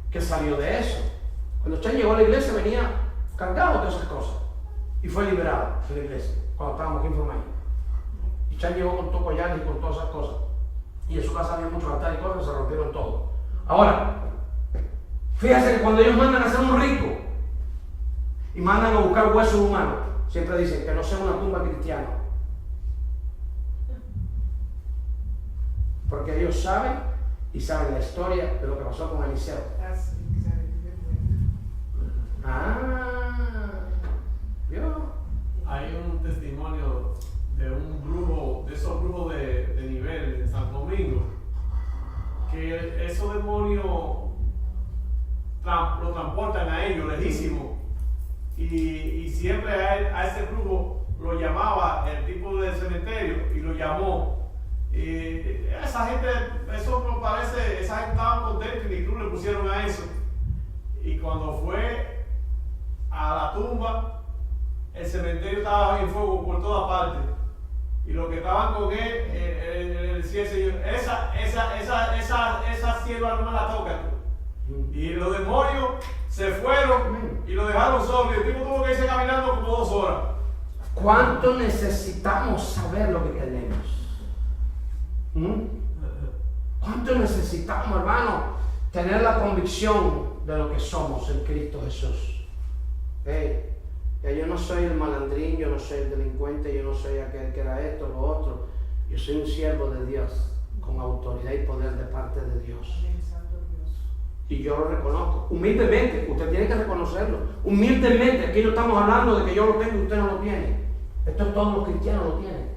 que salió de eso. Cuando Chan llegó a la iglesia venía cargado de esas cosas y fue liberado de la iglesia cuando estábamos aquí en Formay. Y Chan llegó con todo collares y con todas esas cosas, y en su casa había muchos altares y cosas, se rompieron todo. Ahora, fíjense que cuando ellos mandan a hacer un rito y mandan a buscar huesos humanos, siempre dicen que no sea una tumba cristiana, porque ellos saben y saben la historia de lo que pasó con Eliseo. ¿Vio? Hay un testimonio de un brujo, de esos brujos de nivel en San Domingo, que esos demonios lo transportan a ellos lejísimo, y siempre a ese brujo lo llamaba el tipo del cementerio y lo llamó. Esa gente, eso me parece, esa gente estaba contenta y ni club le pusieron a eso. Y cuando fue a la tumba, el cementerio estaba en fuego por todas partes. Y los que estaban con él, decía el Señor, esa sierva no me la toca. Y los demonios se fueron y lo dejaron solo. Y el tipo tuvo que irse caminando como 2 horas. ¿Cuánto necesitamos saber lo que tenemos? ¿Cuánto necesitamos, hermano, tener la convicción de lo que somos en Cristo Jesús? Que yo no soy el malandrín, yo no soy el delincuente, yo no soy aquel que era esto, lo otro. Yo soy un siervo de Dios, con autoridad y poder de parte de Dios. Y yo lo reconozco, humildemente. Usted tiene que reconocerlo, humildemente. Aquí no estamos hablando de que yo lo tengo y usted no lo tiene. Esto es todos los cristianos lo tienen.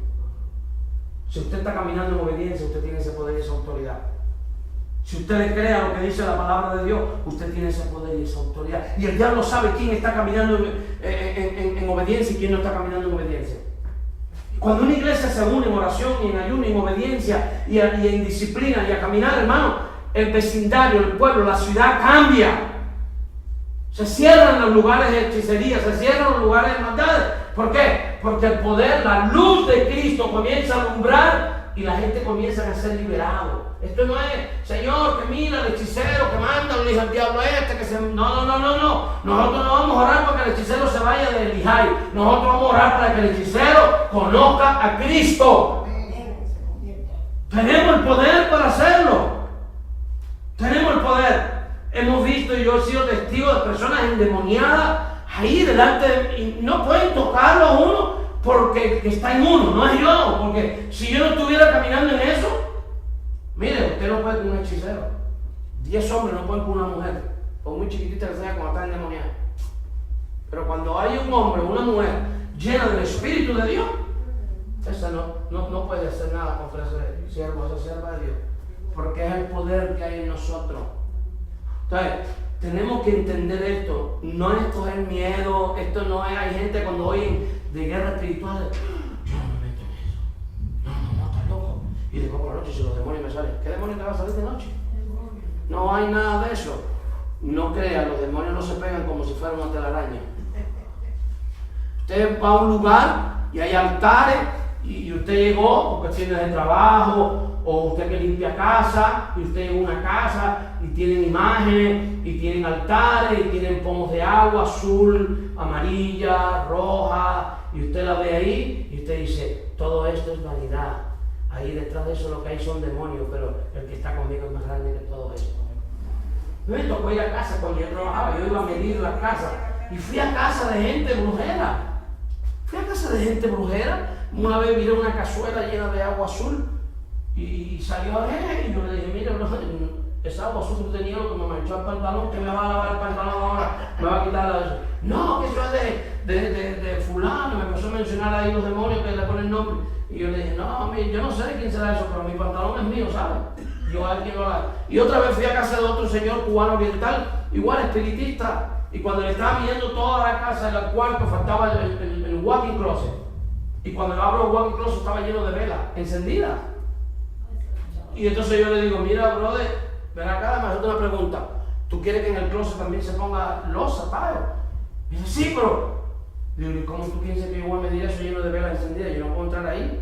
Si usted está caminando en obediencia, usted tiene ese poder y esa autoridad. Si usted le cree a lo que dice la palabra de Dios, usted tiene ese poder y esa autoridad. Y el diablo sabe quién está caminando en obediencia y quién no está caminando en obediencia. Cuando una iglesia se une en oración y en ayuno y en obediencia y en disciplina y a caminar, hermano, el vecindario, el pueblo, la ciudad cambia. Se cierran los lugares de hechicería, se cierran los lugares de maldades. ¿Por qué? Porque el poder, la luz de Cristo comienza a alumbrar y la gente comienza a ser liberado. Esto no es, Señor, que mira el hechicero que manda, le dice al diablo que se... No. Nosotros no vamos a orar para que el hechicero se vaya de Elijai. Nosotros vamos a orar para que el hechicero conozca a Cristo. Tenemos el poder para hacerlo. Tenemos el poder. Hemos visto, y yo he sido testigo de personas endemoniadas ahí delante y no pueden tocarlo a uno porque está en uno, no es yo. Porque si yo no estuviera caminando en eso, mire, usted no puede con un hechicero. 10 hombres no pueden con una mujer, por muy chiquitita que sea, cuando está endemoniada. Pero cuando hay un hombre o una mujer llena del Espíritu de Dios, esa no puede hacer nada contra ese siervo, esa sierva de Dios, porque es el poder que hay en nosotros. Entonces, tenemos que entender esto. No es coger miedo. Esto no es, hay gente cuando oyen de guerra espiritual, yo no me meto en eso. No, estás loco. Y después por la noche, si los demonios me salen, ¿qué demonio te va a salir de noche? No hay nada de eso. No crea, los demonios no se pegan como si fuera una telaraña. Usted va a un lugar y hay altares y usted llegó por cuestiones de trabajo, o usted que limpia casa, y usted llega a una casa y tienen imágenes, y tienen altares, y tienen pomos de agua, azul, amarilla, roja, y usted la ve ahí, y usted dice, todo esto es vanidad. Ahí detrás de eso lo que hay son demonios, pero el que está conmigo es más grande que todo esto. Me tocó ir a casa cuando yo trabajaba, yo iba a medir la casa, y fui a casa de gente brujera. Una vez miré una cazuela llena de agua azul, y salió y yo le dije, mira, esa agua sucia que tenía que me manchó el pantalón, que me va a lavar el pantalón ahora, me va a quitar la... No, que eso es de fulano, me empezó a mencionar ahí los demonios que le ponen nombre. Y yo le dije, no, yo no sé de quién será eso, pero mi pantalón es mío, ¿sabes? Yo a alguien lo hago. Y otra vez fui a casa de otro señor cubano oriental, igual espiritista, y cuando le estaba viendo toda la casa, en el cuarto faltaba el walking closet. Y cuando yo abro el walking closet estaba lleno de velas encendidas. Y entonces yo le digo, mira, brother, ven acá, me hace una pregunta. ¿Tú quieres que en el closet también se ponga losa, padre? Y dice, sí, pero... Digo, ¿y cómo tú piensas que yo voy a medir eso lleno de velas encendidas? Yo no puedo entrar ahí.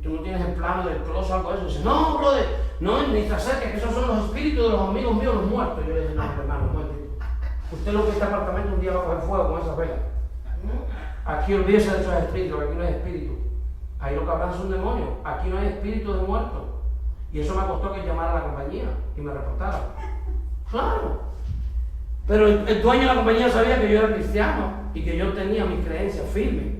¿Tú no tienes el plano del closet o algo de eso? Dice, no, brother, no, ni te acerques, que esos son los espíritus de los amigos míos, los muertos. Yo le dije, no, hermano, muerte. Usted lo que este apartamento un día va a coger fuego con esas velas. Aquí olvídese de esos espíritus, aquí no hay espíritu. Ahí lo que habrán son demonios. Aquí no hay espíritu de muertos. Y eso me costó que llamara a la compañía y me reportara. Claro. Pero el dueño de la compañía sabía que yo era cristiano y que yo tenía mis creencias firmes.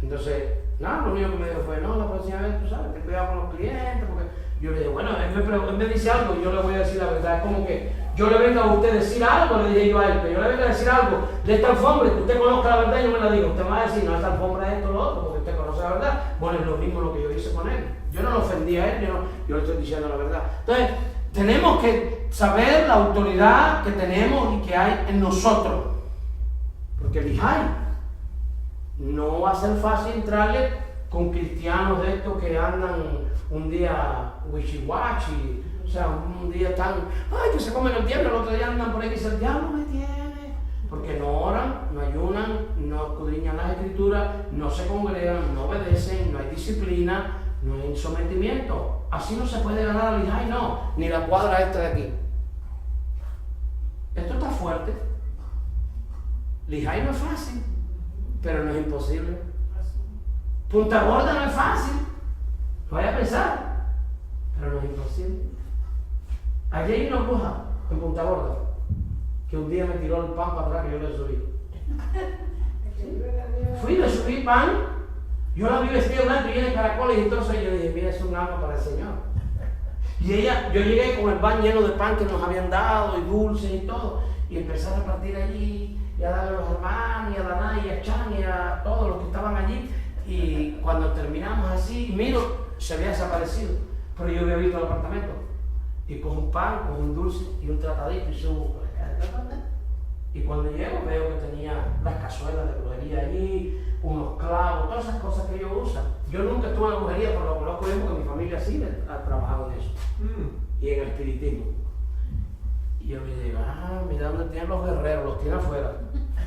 Entonces, nada, lo único que me dijo fue, no, la próxima vez, tú sabes, ten cuidado con los clientes, porque yo le dije, bueno, él me dice algo y yo le voy a decir la verdad. Es como que yo le venga a usted a decir algo, le dije yo a él, que yo le venga a decir algo de esta alfombra, que usted conozca la verdad y yo me la digo. Usted me va a decir, no, esta alfombra es esto o lo otro, porque usted conoce la verdad. Bueno, es lo mismo lo que yo hice con él. Yo no lo ofendí a él, yo le estoy diciendo la verdad. Entonces, tenemos que saber la autoridad que tenemos y que hay en nosotros. Porque Lihai no va a ser fácil entrarle con cristianos de estos que andan un día wishy-washy, o sea, un día tan, ay, que se comen el diablo, el otro día andan por ahí y dicen, el diablo me tiene. Porque no oran, no ayunan, no escudriñan las escrituras, no se congregan, no obedecen, no hay disciplina, no hay sometimiento. Así no se puede ganar a Lihai, no, ni la cuadra esta de aquí. Esto está fuerte. Lihai no es fácil, pero no es imposible. Punta Gorda no es fácil, vaya a pensar, pero no es imposible. Allí hay una bruja en Punta Gorda que un día me tiró el pan para atrás que yo le subí. Le subí pan. Yo la vi vestida blanca y llena de caracoles y entonces yo dije, mira, es un alma para el Señor. Y yo llegué con el pan lleno de pan que nos habían dado y dulces y todo. Y empecé a repartir allí y a darle a los hermanos y a Daná y a Chan y a todos los que estaban allí. Y cuando terminamos así, miro, se había desaparecido. Pero yo había visto el apartamento. Y con un pan, con un dulce y un tratadito y subo por acá del apartamento. Y cuando llego veo que tenía las cazuelas de brujería allí, unos clavos, todas esas cosas que ellos usan. Yo nunca estuve en la brujería, pero lo conozco bien porque mi familia sí ha trabajado en eso. Y en el espiritismo. Y yo me digo, mira dónde tienen los guerreros, los tiene afuera.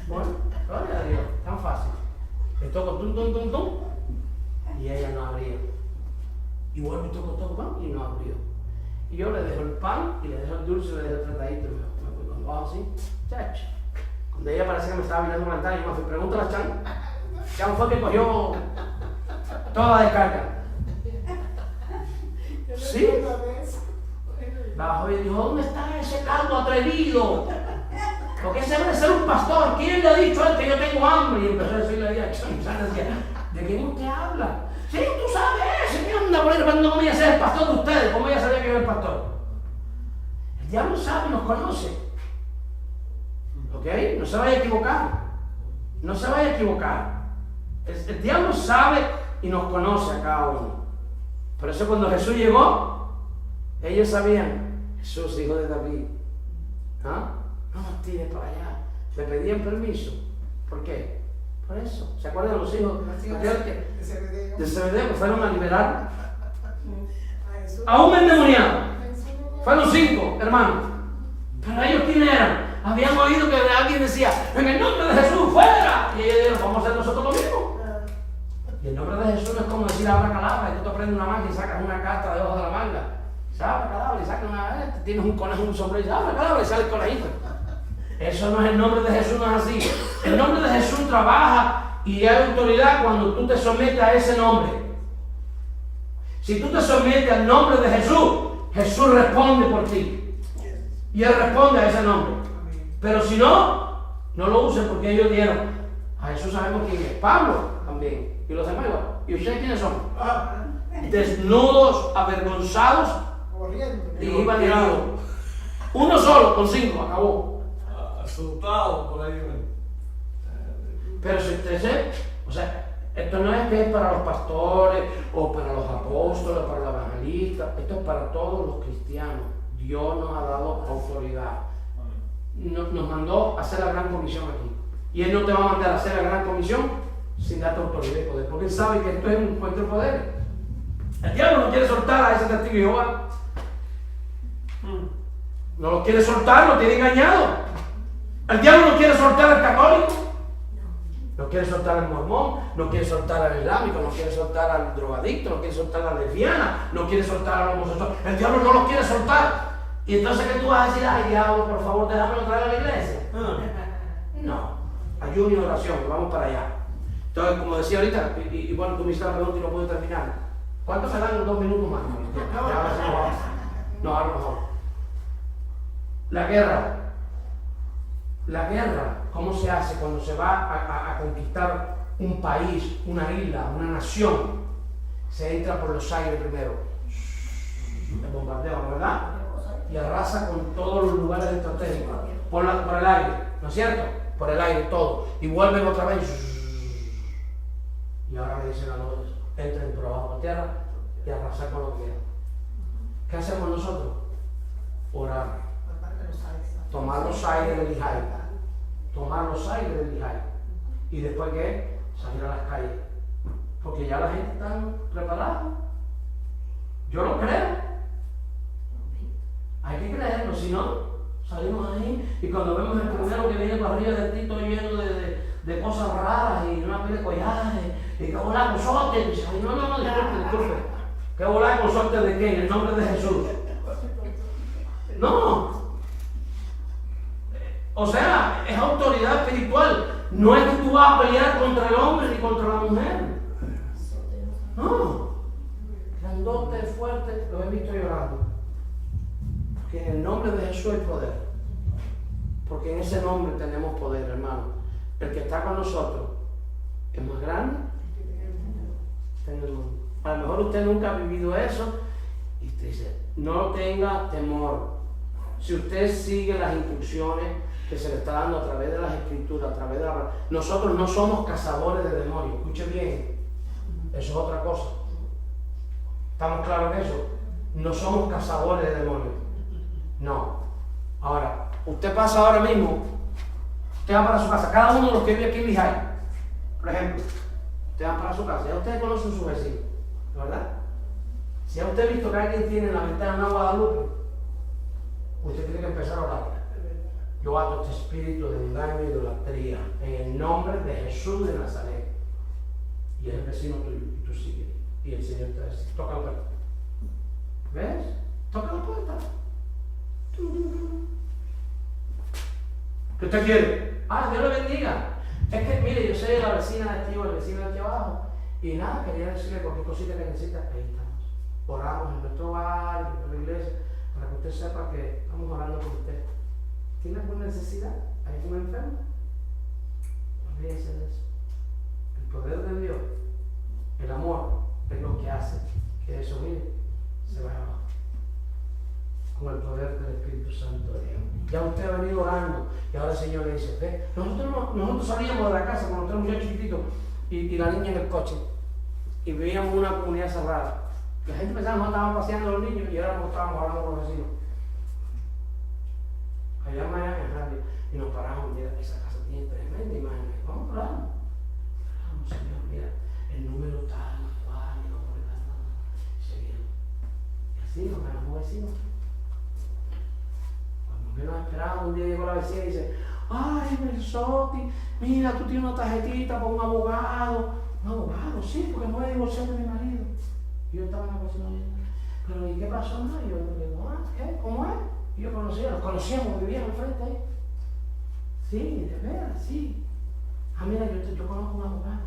Bueno, gloria a Dios, tan fácil. Le toco tum, tum, tum, tum, y ella no abría. Y vuelvo y toco pan y no abrió. Y yo le dejo el pan y le dejo el dulce y le dejo el tratadito. Y me fui con bajo así, chacho. Cuando ella parecía que me estaba mirando la ventana, y me fui, pregúntale a Chan. Chan fue que cogió toda la descarga. ¿Sí? Bajó y dijo, ¿dónde está ese caldo atrevido? Porque ese debe ser un pastor. ¿Quién le ha dicho a él que yo tengo hambre? Y empezó a decirle a Chan, decía, ¿de quién usted habla? Sí, tú sabes, ese que anda por ahí cuando comía ser el pastor de ustedes. ¿Cómo ella sabía que yo era el pastor? El diablo sabe y nos conoce. ¿Ok? No se vaya a equivocar. No se vaya a equivocar. El diablo sabe y nos conoce a cada uno. Por eso cuando Jesús llegó, ellos sabían, Jesús, hijo de David, ¿ah? No nos tires para allá. Le pedían permiso. ¿Por qué? Por eso. ¿Se acuerdan de los hijos de Zebedeo que fueron a liberar a un endemoniado? Fueron 5 hermanos. Pero ellos, ¿quiénes eran? Habían oído que alguien decía, en el nombre de Jesús, fuera. Y ellos dijeron, vamos a hacer nosotros lo mismo. Y el nombre de Jesús no es como decir abra calabra, y tú te prendes una manga y sacas una carta debajo de la manga. Se abre calabra y sacas una, tienes un conejo, un sombrero y se abre calabra y sale el conejito. Eso no es el nombre de Jesús, no es así. El nombre de Jesús trabaja y hay autoridad cuando tú te sometes a ese nombre. Si tú te sometes al nombre de Jesús, Jesús responde por ti. Y Él responde a ese nombre. Pero si no, no lo usen porque ellos dieron. A Jesús sabemos quién es. Pablo también. Y los demás igual. ¿Y ustedes quiénes son? Desnudos, avergonzados corriendo. Y iban heridos. Uno solo con 5, acabó. Asustado por ahí. Pero si usted o sea, esto no es que es para los pastores o para los apóstoles, para los evangelistas, esto es para todos los cristianos. Dios nos ha dado autoridad. Nos mandó a hacer la gran comisión aquí. Y Él no te va a mandar a hacer la gran comisión sin darte autoridad y poder, porque Él sabe que esto es un encuentro de poder. El diablo no quiere soltar a ese testigo de Jehová. No lo quiere soltar, lo tiene engañado. El diablo no quiere soltar al católico. No quiere soltar al mormón, no quiere soltar al islámico, no quiere soltar al drogadicto, no quiere soltar a la lesbiana, no quiere soltar al homosexual. El diablo no lo quiere soltar. Y entonces, ¿qué tú vas a decir? Ay, diablo, por favor, déjame traer a la iglesia. No. Ayuno y oración, vamos para allá. Entonces, como decía ahorita, y bueno, tú me hiciste la pregunta y no puedo terminar. ¿Cuánto se dan en 2 minutos más? Ya ahora sí nos vamos. No, ahora mejor. La guerra. La guerra, ¿cómo se hace cuando se va a conquistar un país, una isla, una nación? Se entra por los aires primero. El bombardeo, ¿verdad? Y arrasa con todos los lugares estratégicos. Por el aire, ¿no es cierto? Por el aire todo. Y vuelven otra vez. Y ahora le dicen a los entren por abajo de tierra y arrasar con lo que queda. ¿Qué hacemos nosotros? Orar. Tomar los aires del Ijai. Tomar los aires del Ijai. ¿Y después qué? Salir a las calles. Porque ya la gente está preparada. Yo lo creo. Hay que creerlo, si no, salimos ahí y cuando vemos el primero que viene para arriba del tito lleno de cosas raras y una pila de collares y que volar con suerte. No, disculpe. ¿Qué volar con suerte de qué? En el nombre de Jesús. No. O sea, es autoridad espiritual. No es que tú vas a pelear contra el hombre ni contra la mujer. No. Grandote, fuerte, lo he visto llorando. Porque en el nombre de Jesús hay poder. Porque en ese nombre tenemos poder, hermano. El que está con nosotros es más grande. A lo mejor usted nunca ha vivido eso. Y usted dice, no tenga temor. Si usted sigue las instrucciones que se le está dando a través de las escrituras, a través de la... Nosotros no somos cazadores de demonios. Escuche bien. Eso es otra cosa. ¿Estamos claros en eso? No somos cazadores de demonios. No. Ahora, usted pasa ahora mismo, usted va para su casa. Cada uno de los que vive aquí en Lijay, por ejemplo, usted va para su casa. Ya ustedes conocen a su vecino, ¿verdad? Si ya usted ha visto que alguien tiene en la ventana una Guadalupe, usted tiene que empezar a orar. Yo ato este espíritu de engaño y de idolatría en el nombre de Jesús de Nazaret. Y es el vecino tuyo, y tú sigues. Y el Señor te dice, toca la puerta. ¿Ves? Toca la puerta. ¿Qué usted quiere? Dios le bendiga. Es que, mire, yo soy la vecina de aquí o el vecino de aquí abajo. Y nada, quería decirle cualquier cosita que necesita. Ahí estamos. Oramos en nuestro hogar, en la iglesia, para que usted sepa que estamos orando por usted. ¿Tiene alguna necesidad? ¿Hay algún enfermo? Olvídense de eso. El poder de Dios, el amor, es lo que hace que eso, mire, se vaya abajo. Con el poder del Espíritu Santo de Dios. Ya usted ha venido orando y ahora el Señor le dice, ve, nosotros salíamos de la casa con nuestro muchacho chiquito y la niña en el coche y vivíamos una comunidad cerrada. La gente pensaba que nos estaban paseando los niños y ahora nos estábamos hablando con los vecinos. Allá en Miami, en radio, y nos paramos, mira, esa casa tiene tremenda imagen. Vamos a orar. Vamos, Señor, mira, el número tal, cual, y vamos a orar. Y así nos ganamos vecinos. Cuando nos esperábamos, un día llegó la vecina y dice, ay, Merzotti, mira, tú tienes una tarjetita para un abogado. Un abogado, sí, porque me voy a divorciar de mi marido. Y yo estaba en la cocina, pero ¿y qué pasó? No, y yo digo, ¿qué? ¿Cómo es? Y yo conocía, los conocíamos, vivíamos enfrente ahí. Sí, de veras, sí. Mira, yo conozco un abogado.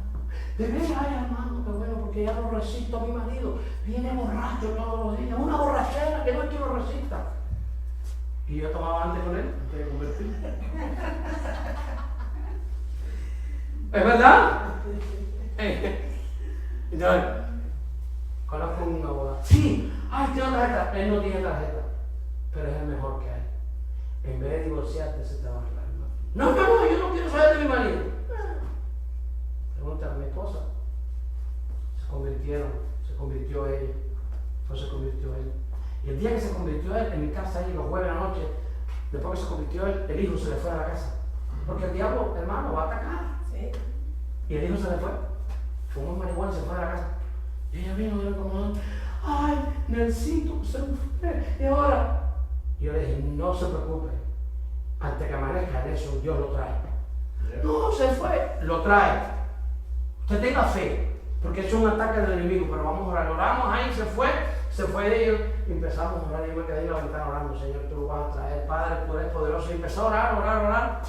De veras, ay, hermano, qué bueno, porque ya no resisto a mi marido. Viene borracho todos los días, una borrachera que no es que lo resista. Y yo tomaba antes con él, antes de convertir. ¿Es verdad? Entonces, conozco un abogado. Sí, ay, tiene tarjeta. Él no tiene tarjeta, pero es el mejor que hay. En vez de divorciarte, se te va a arreglar. No, yo no quiero saber de mi marido. Pregúntale a mi esposa. Se convirtió ella. No se convirtió él. Y el día que se convirtió él, en mi casa ahí, los jueves a la noche, después que se convirtió él, el hijo se le fue a la casa. Porque el diablo, hermano, va a atacar. Sí. Y el hijo se le fue. Fumó marihuana y se fue a la casa. Y ella vino y le dijo, ay, Nelsito, se me fue. Y ahora. Y yo le dije, no se preocupe. Antes que amanezca en eso, Dios lo trae. No, se fue. Lo trae. Usted tenga fe. Porque es un ataque del enemigo. Pero vamos a orar. Oramos ahí, se fue ellos. Y empezamos a orar. Y yo me quedé en la ventana orando. Señor, tú lo vas a traer. Padre, tú eres poderoso. Y empezó a orar.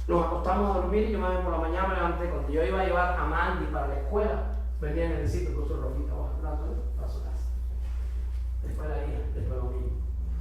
Nos acostamos a dormir y yo por la mañana me levanté. Cuando yo iba a llevar a Mandy para la escuela, venía en el sitio con su ropita para su casa. Después la hija, después los niños.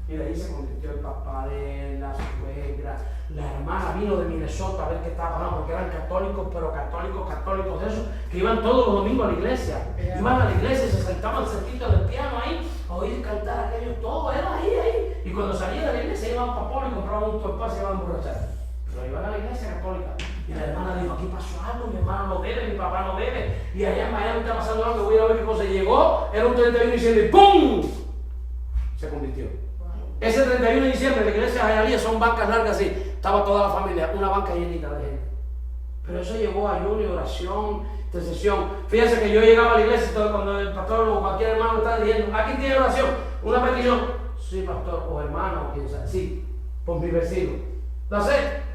Y de ahí se convirtió el papá de él, la suegra, la hermana vino de Minnesota a ver qué estaba pasando, porque eran católicos, pero católicos de esos, que iban todos los domingos a la iglesia. Iban a la iglesia y se sentaban cerquita del piano ahí, a oír cantar aquellos, todo era ahí. Y cuando salían de la iglesia iban para Polo y compraban un torpaz y se iban a emborrachar. Pero iban a la iglesia católica. Y la hermana dijo, aquí pasó algo, mi hermano no bebe, mi papá no bebe. Y allá en Miami está pasando algo, voy a ver qué cosa. Llegó, era un 31 de diciembre y ¡pum! Se convirtió. Ese 31 de diciembre, la iglesia de Hialeah son bancas largas así. Estaba toda la familia, una banca llenita de gente. Pero eso llevó a ayuno y oración, intercesión. Fíjense que yo llegaba a la iglesia y cuando el pastor o cualquier hermano estaba diciendo, ¿aquí tiene oración? Una petición. Sí, pastor, o hermano, o quien sea. Sí, por mi vecino. ¿Lo sé?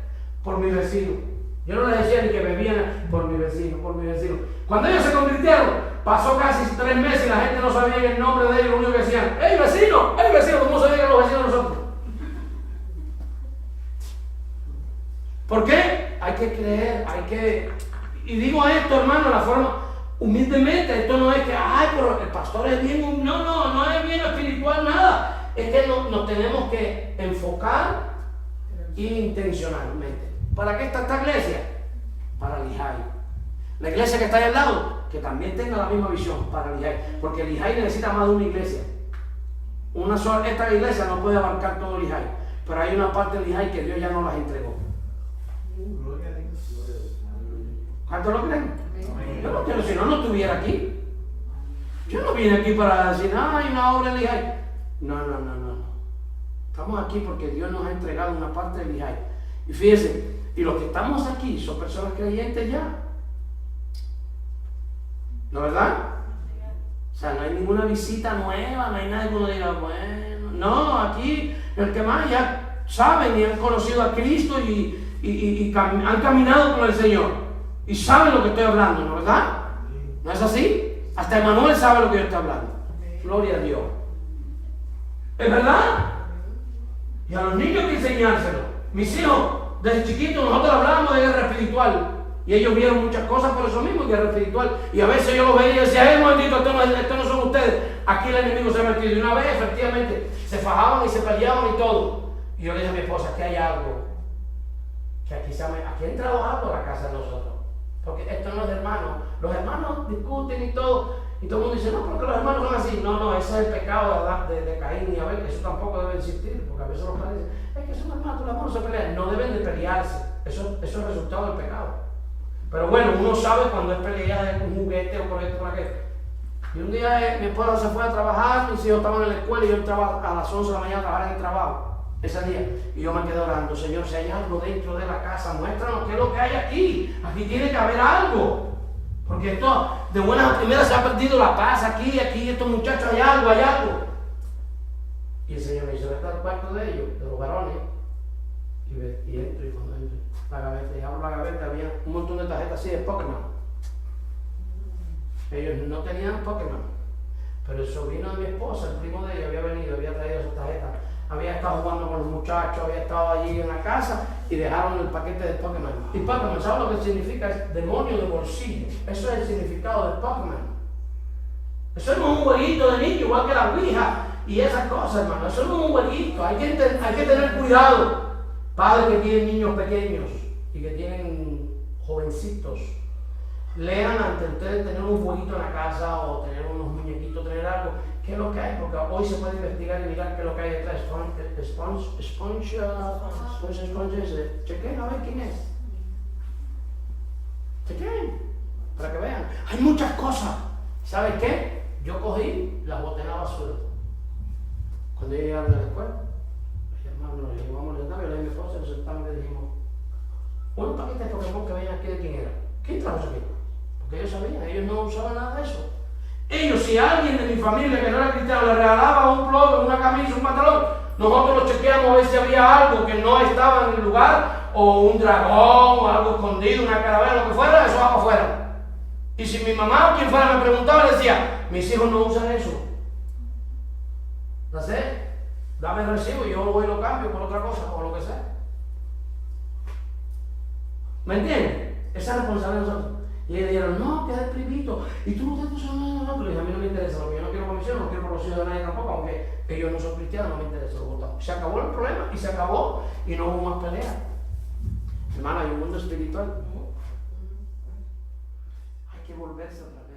Por mi vecino. Yo no les decía ni que bebían por mi vecino. Cuando ellos se convirtieron, pasó casi 3 meses y la gente no sabía el nombre de ellos, lo único que decían, ¡Ey vecino! ¿Cómo sabían los vecinos de nosotros? ¿Por qué? Hay que creer, y digo esto, hermano, de la forma humildemente, esto no es que, ay, pero el pastor es bien, no es bien espiritual, nada. Es que nos tenemos que enfocar intencionalmente. ¿Para qué está esta iglesia? Para Lehigh. La iglesia que está ahí al lado, que también tenga la misma visión para Lehigh, porque Lehigh necesita más de una iglesia. Esta iglesia no puede abarcar todo Lehigh, pero hay una parte de Lehigh que Dios ya no las entregó. ¿Cuántos lo creen? Yo si no estuviera aquí. Yo no vine aquí para decir, hay una obra en Lehigh. No. Estamos aquí porque Dios nos ha entregado una parte de Lehigh. Y fíjense, y los que estamos aquí son personas creyentes ya. ¿No verdad? O sea, no hay ninguna visita nueva, no hay nadie que uno diga, bueno, no, aquí el que más ya saben y han conocido a Cristo y han caminado con el Señor y saben lo que estoy hablando, ¿no verdad? ¿No es así? Hasta Emanuel sabe lo que yo estoy hablando. Gloria a Dios. ¿Es verdad? Y a los niños hay que enseñárselo. Mis hijos, desde chiquitos nosotros hablábamos de guerra espiritual. Y ellos vieron muchas cosas por eso mismo, guerra espiritual. Y a veces yo los veía y decía, maldito, esto no son ustedes. Aquí el enemigo se ha metido. Y una vez, efectivamente, se fajaban y se peleaban y todo. Y yo le dije a mi esposa, aquí hay algo. Que aquí han trabajado la casa de nosotros. Porque esto no es de hermanos. Los hermanos discuten y todo. Y todo el mundo dice, no, porque los hermanos son así. No, ese es el pecado de Caín y Abel. Eso tampoco debe existir. Porque a veces los padres dicen, es que son hermanos, los hermanos se pelean. No deben de pelearse. Eso es el resultado del pecado. Pero bueno, uno sabe cuando es pelea con un juguete o con esto, con aquello. Y un día mi esposa se fue a trabajar, mis hijos estaban en la escuela y yo entraba a las 11 de la mañana a trabajar en el trabajo ese día. Y yo me quedé orando, Señor, si hay algo dentro de la casa, muéstranos qué es lo que hay aquí. Aquí tiene que haber algo. Porque esto, de buenas a primeras se ha perdido la paz aquí, estos muchachos, hay algo. Y el Señor me dice, vete al cuarto de ellos, de los varones. Y entro y cuando entro la gaveta, y abro la gaveta, había un montón de tarjetas así de Pokémon. Ellos no tenían Pokémon, pero el sobrino de mi esposa, el primo de ella, había venido, había traído esas tarjetas, había estado jugando con los muchachos, había estado allí en la casa y dejaron el paquete de Pokémon. Y Pokémon, ¿sabes lo que significa? Es demonio de bolsillo. Eso es el significado de Pokémon. Eso no es un jueguito de niño, igual que la Ouija y esas cosas, hermano. Eso no es un jueguito, hay que tener cuidado. Padres que tienen niños pequeños y que tienen jovencitos, lean antes de ustedes tener un jueguito en la casa o tener unos muñequitos, tener algo, qué es lo que hay, porque hoy se puede investigar y mirar qué es lo que hay detrás. Chequen a ver quién es. Chequen, para que vean. Hay muchas cosas. ¿Sabes qué? Yo cogí, las boté en la basura. Cuando llegaron a la escuela, nos llevamos el nave, mi esposa, nos sentamos y le dijimos, un paquete de Pokémon que venían aquí, ¿de quién era? ¿Quién trajo eso aquí? Porque ellos sabían, ellos no usaban nada de eso. Ellos, si alguien de mi familia que no era cristiano le regalaba un plomo, una camisa, un pantalón, nosotros lo chequeamos a ver si había algo que no estaba en el lugar, o un dragón, o algo escondido, una calavera, lo que fuera, eso va para afuera. Y si mi mamá o quien fuera me preguntaba, le decía, mis hijos no usan eso. ¿No sé? Dame el recibo y yo lo voy y lo cambio por otra cosa, o lo que sea. ¿Me entiendes? Esa es la responsabilidad de nosotros. Y ellos dijeron, no, que es el primito. Y tú no estás usando nada. Pero a mí no me interesa, porque yo no quiero comisión, no quiero por los hijos de nadie tampoco, aunque ellos no son cristianos, no me interesa, lo votamos. Se acabó el problema y se acabó y no hubo más pelea. Hermano, hay un mundo espiritual. Hay que volverse otra vez.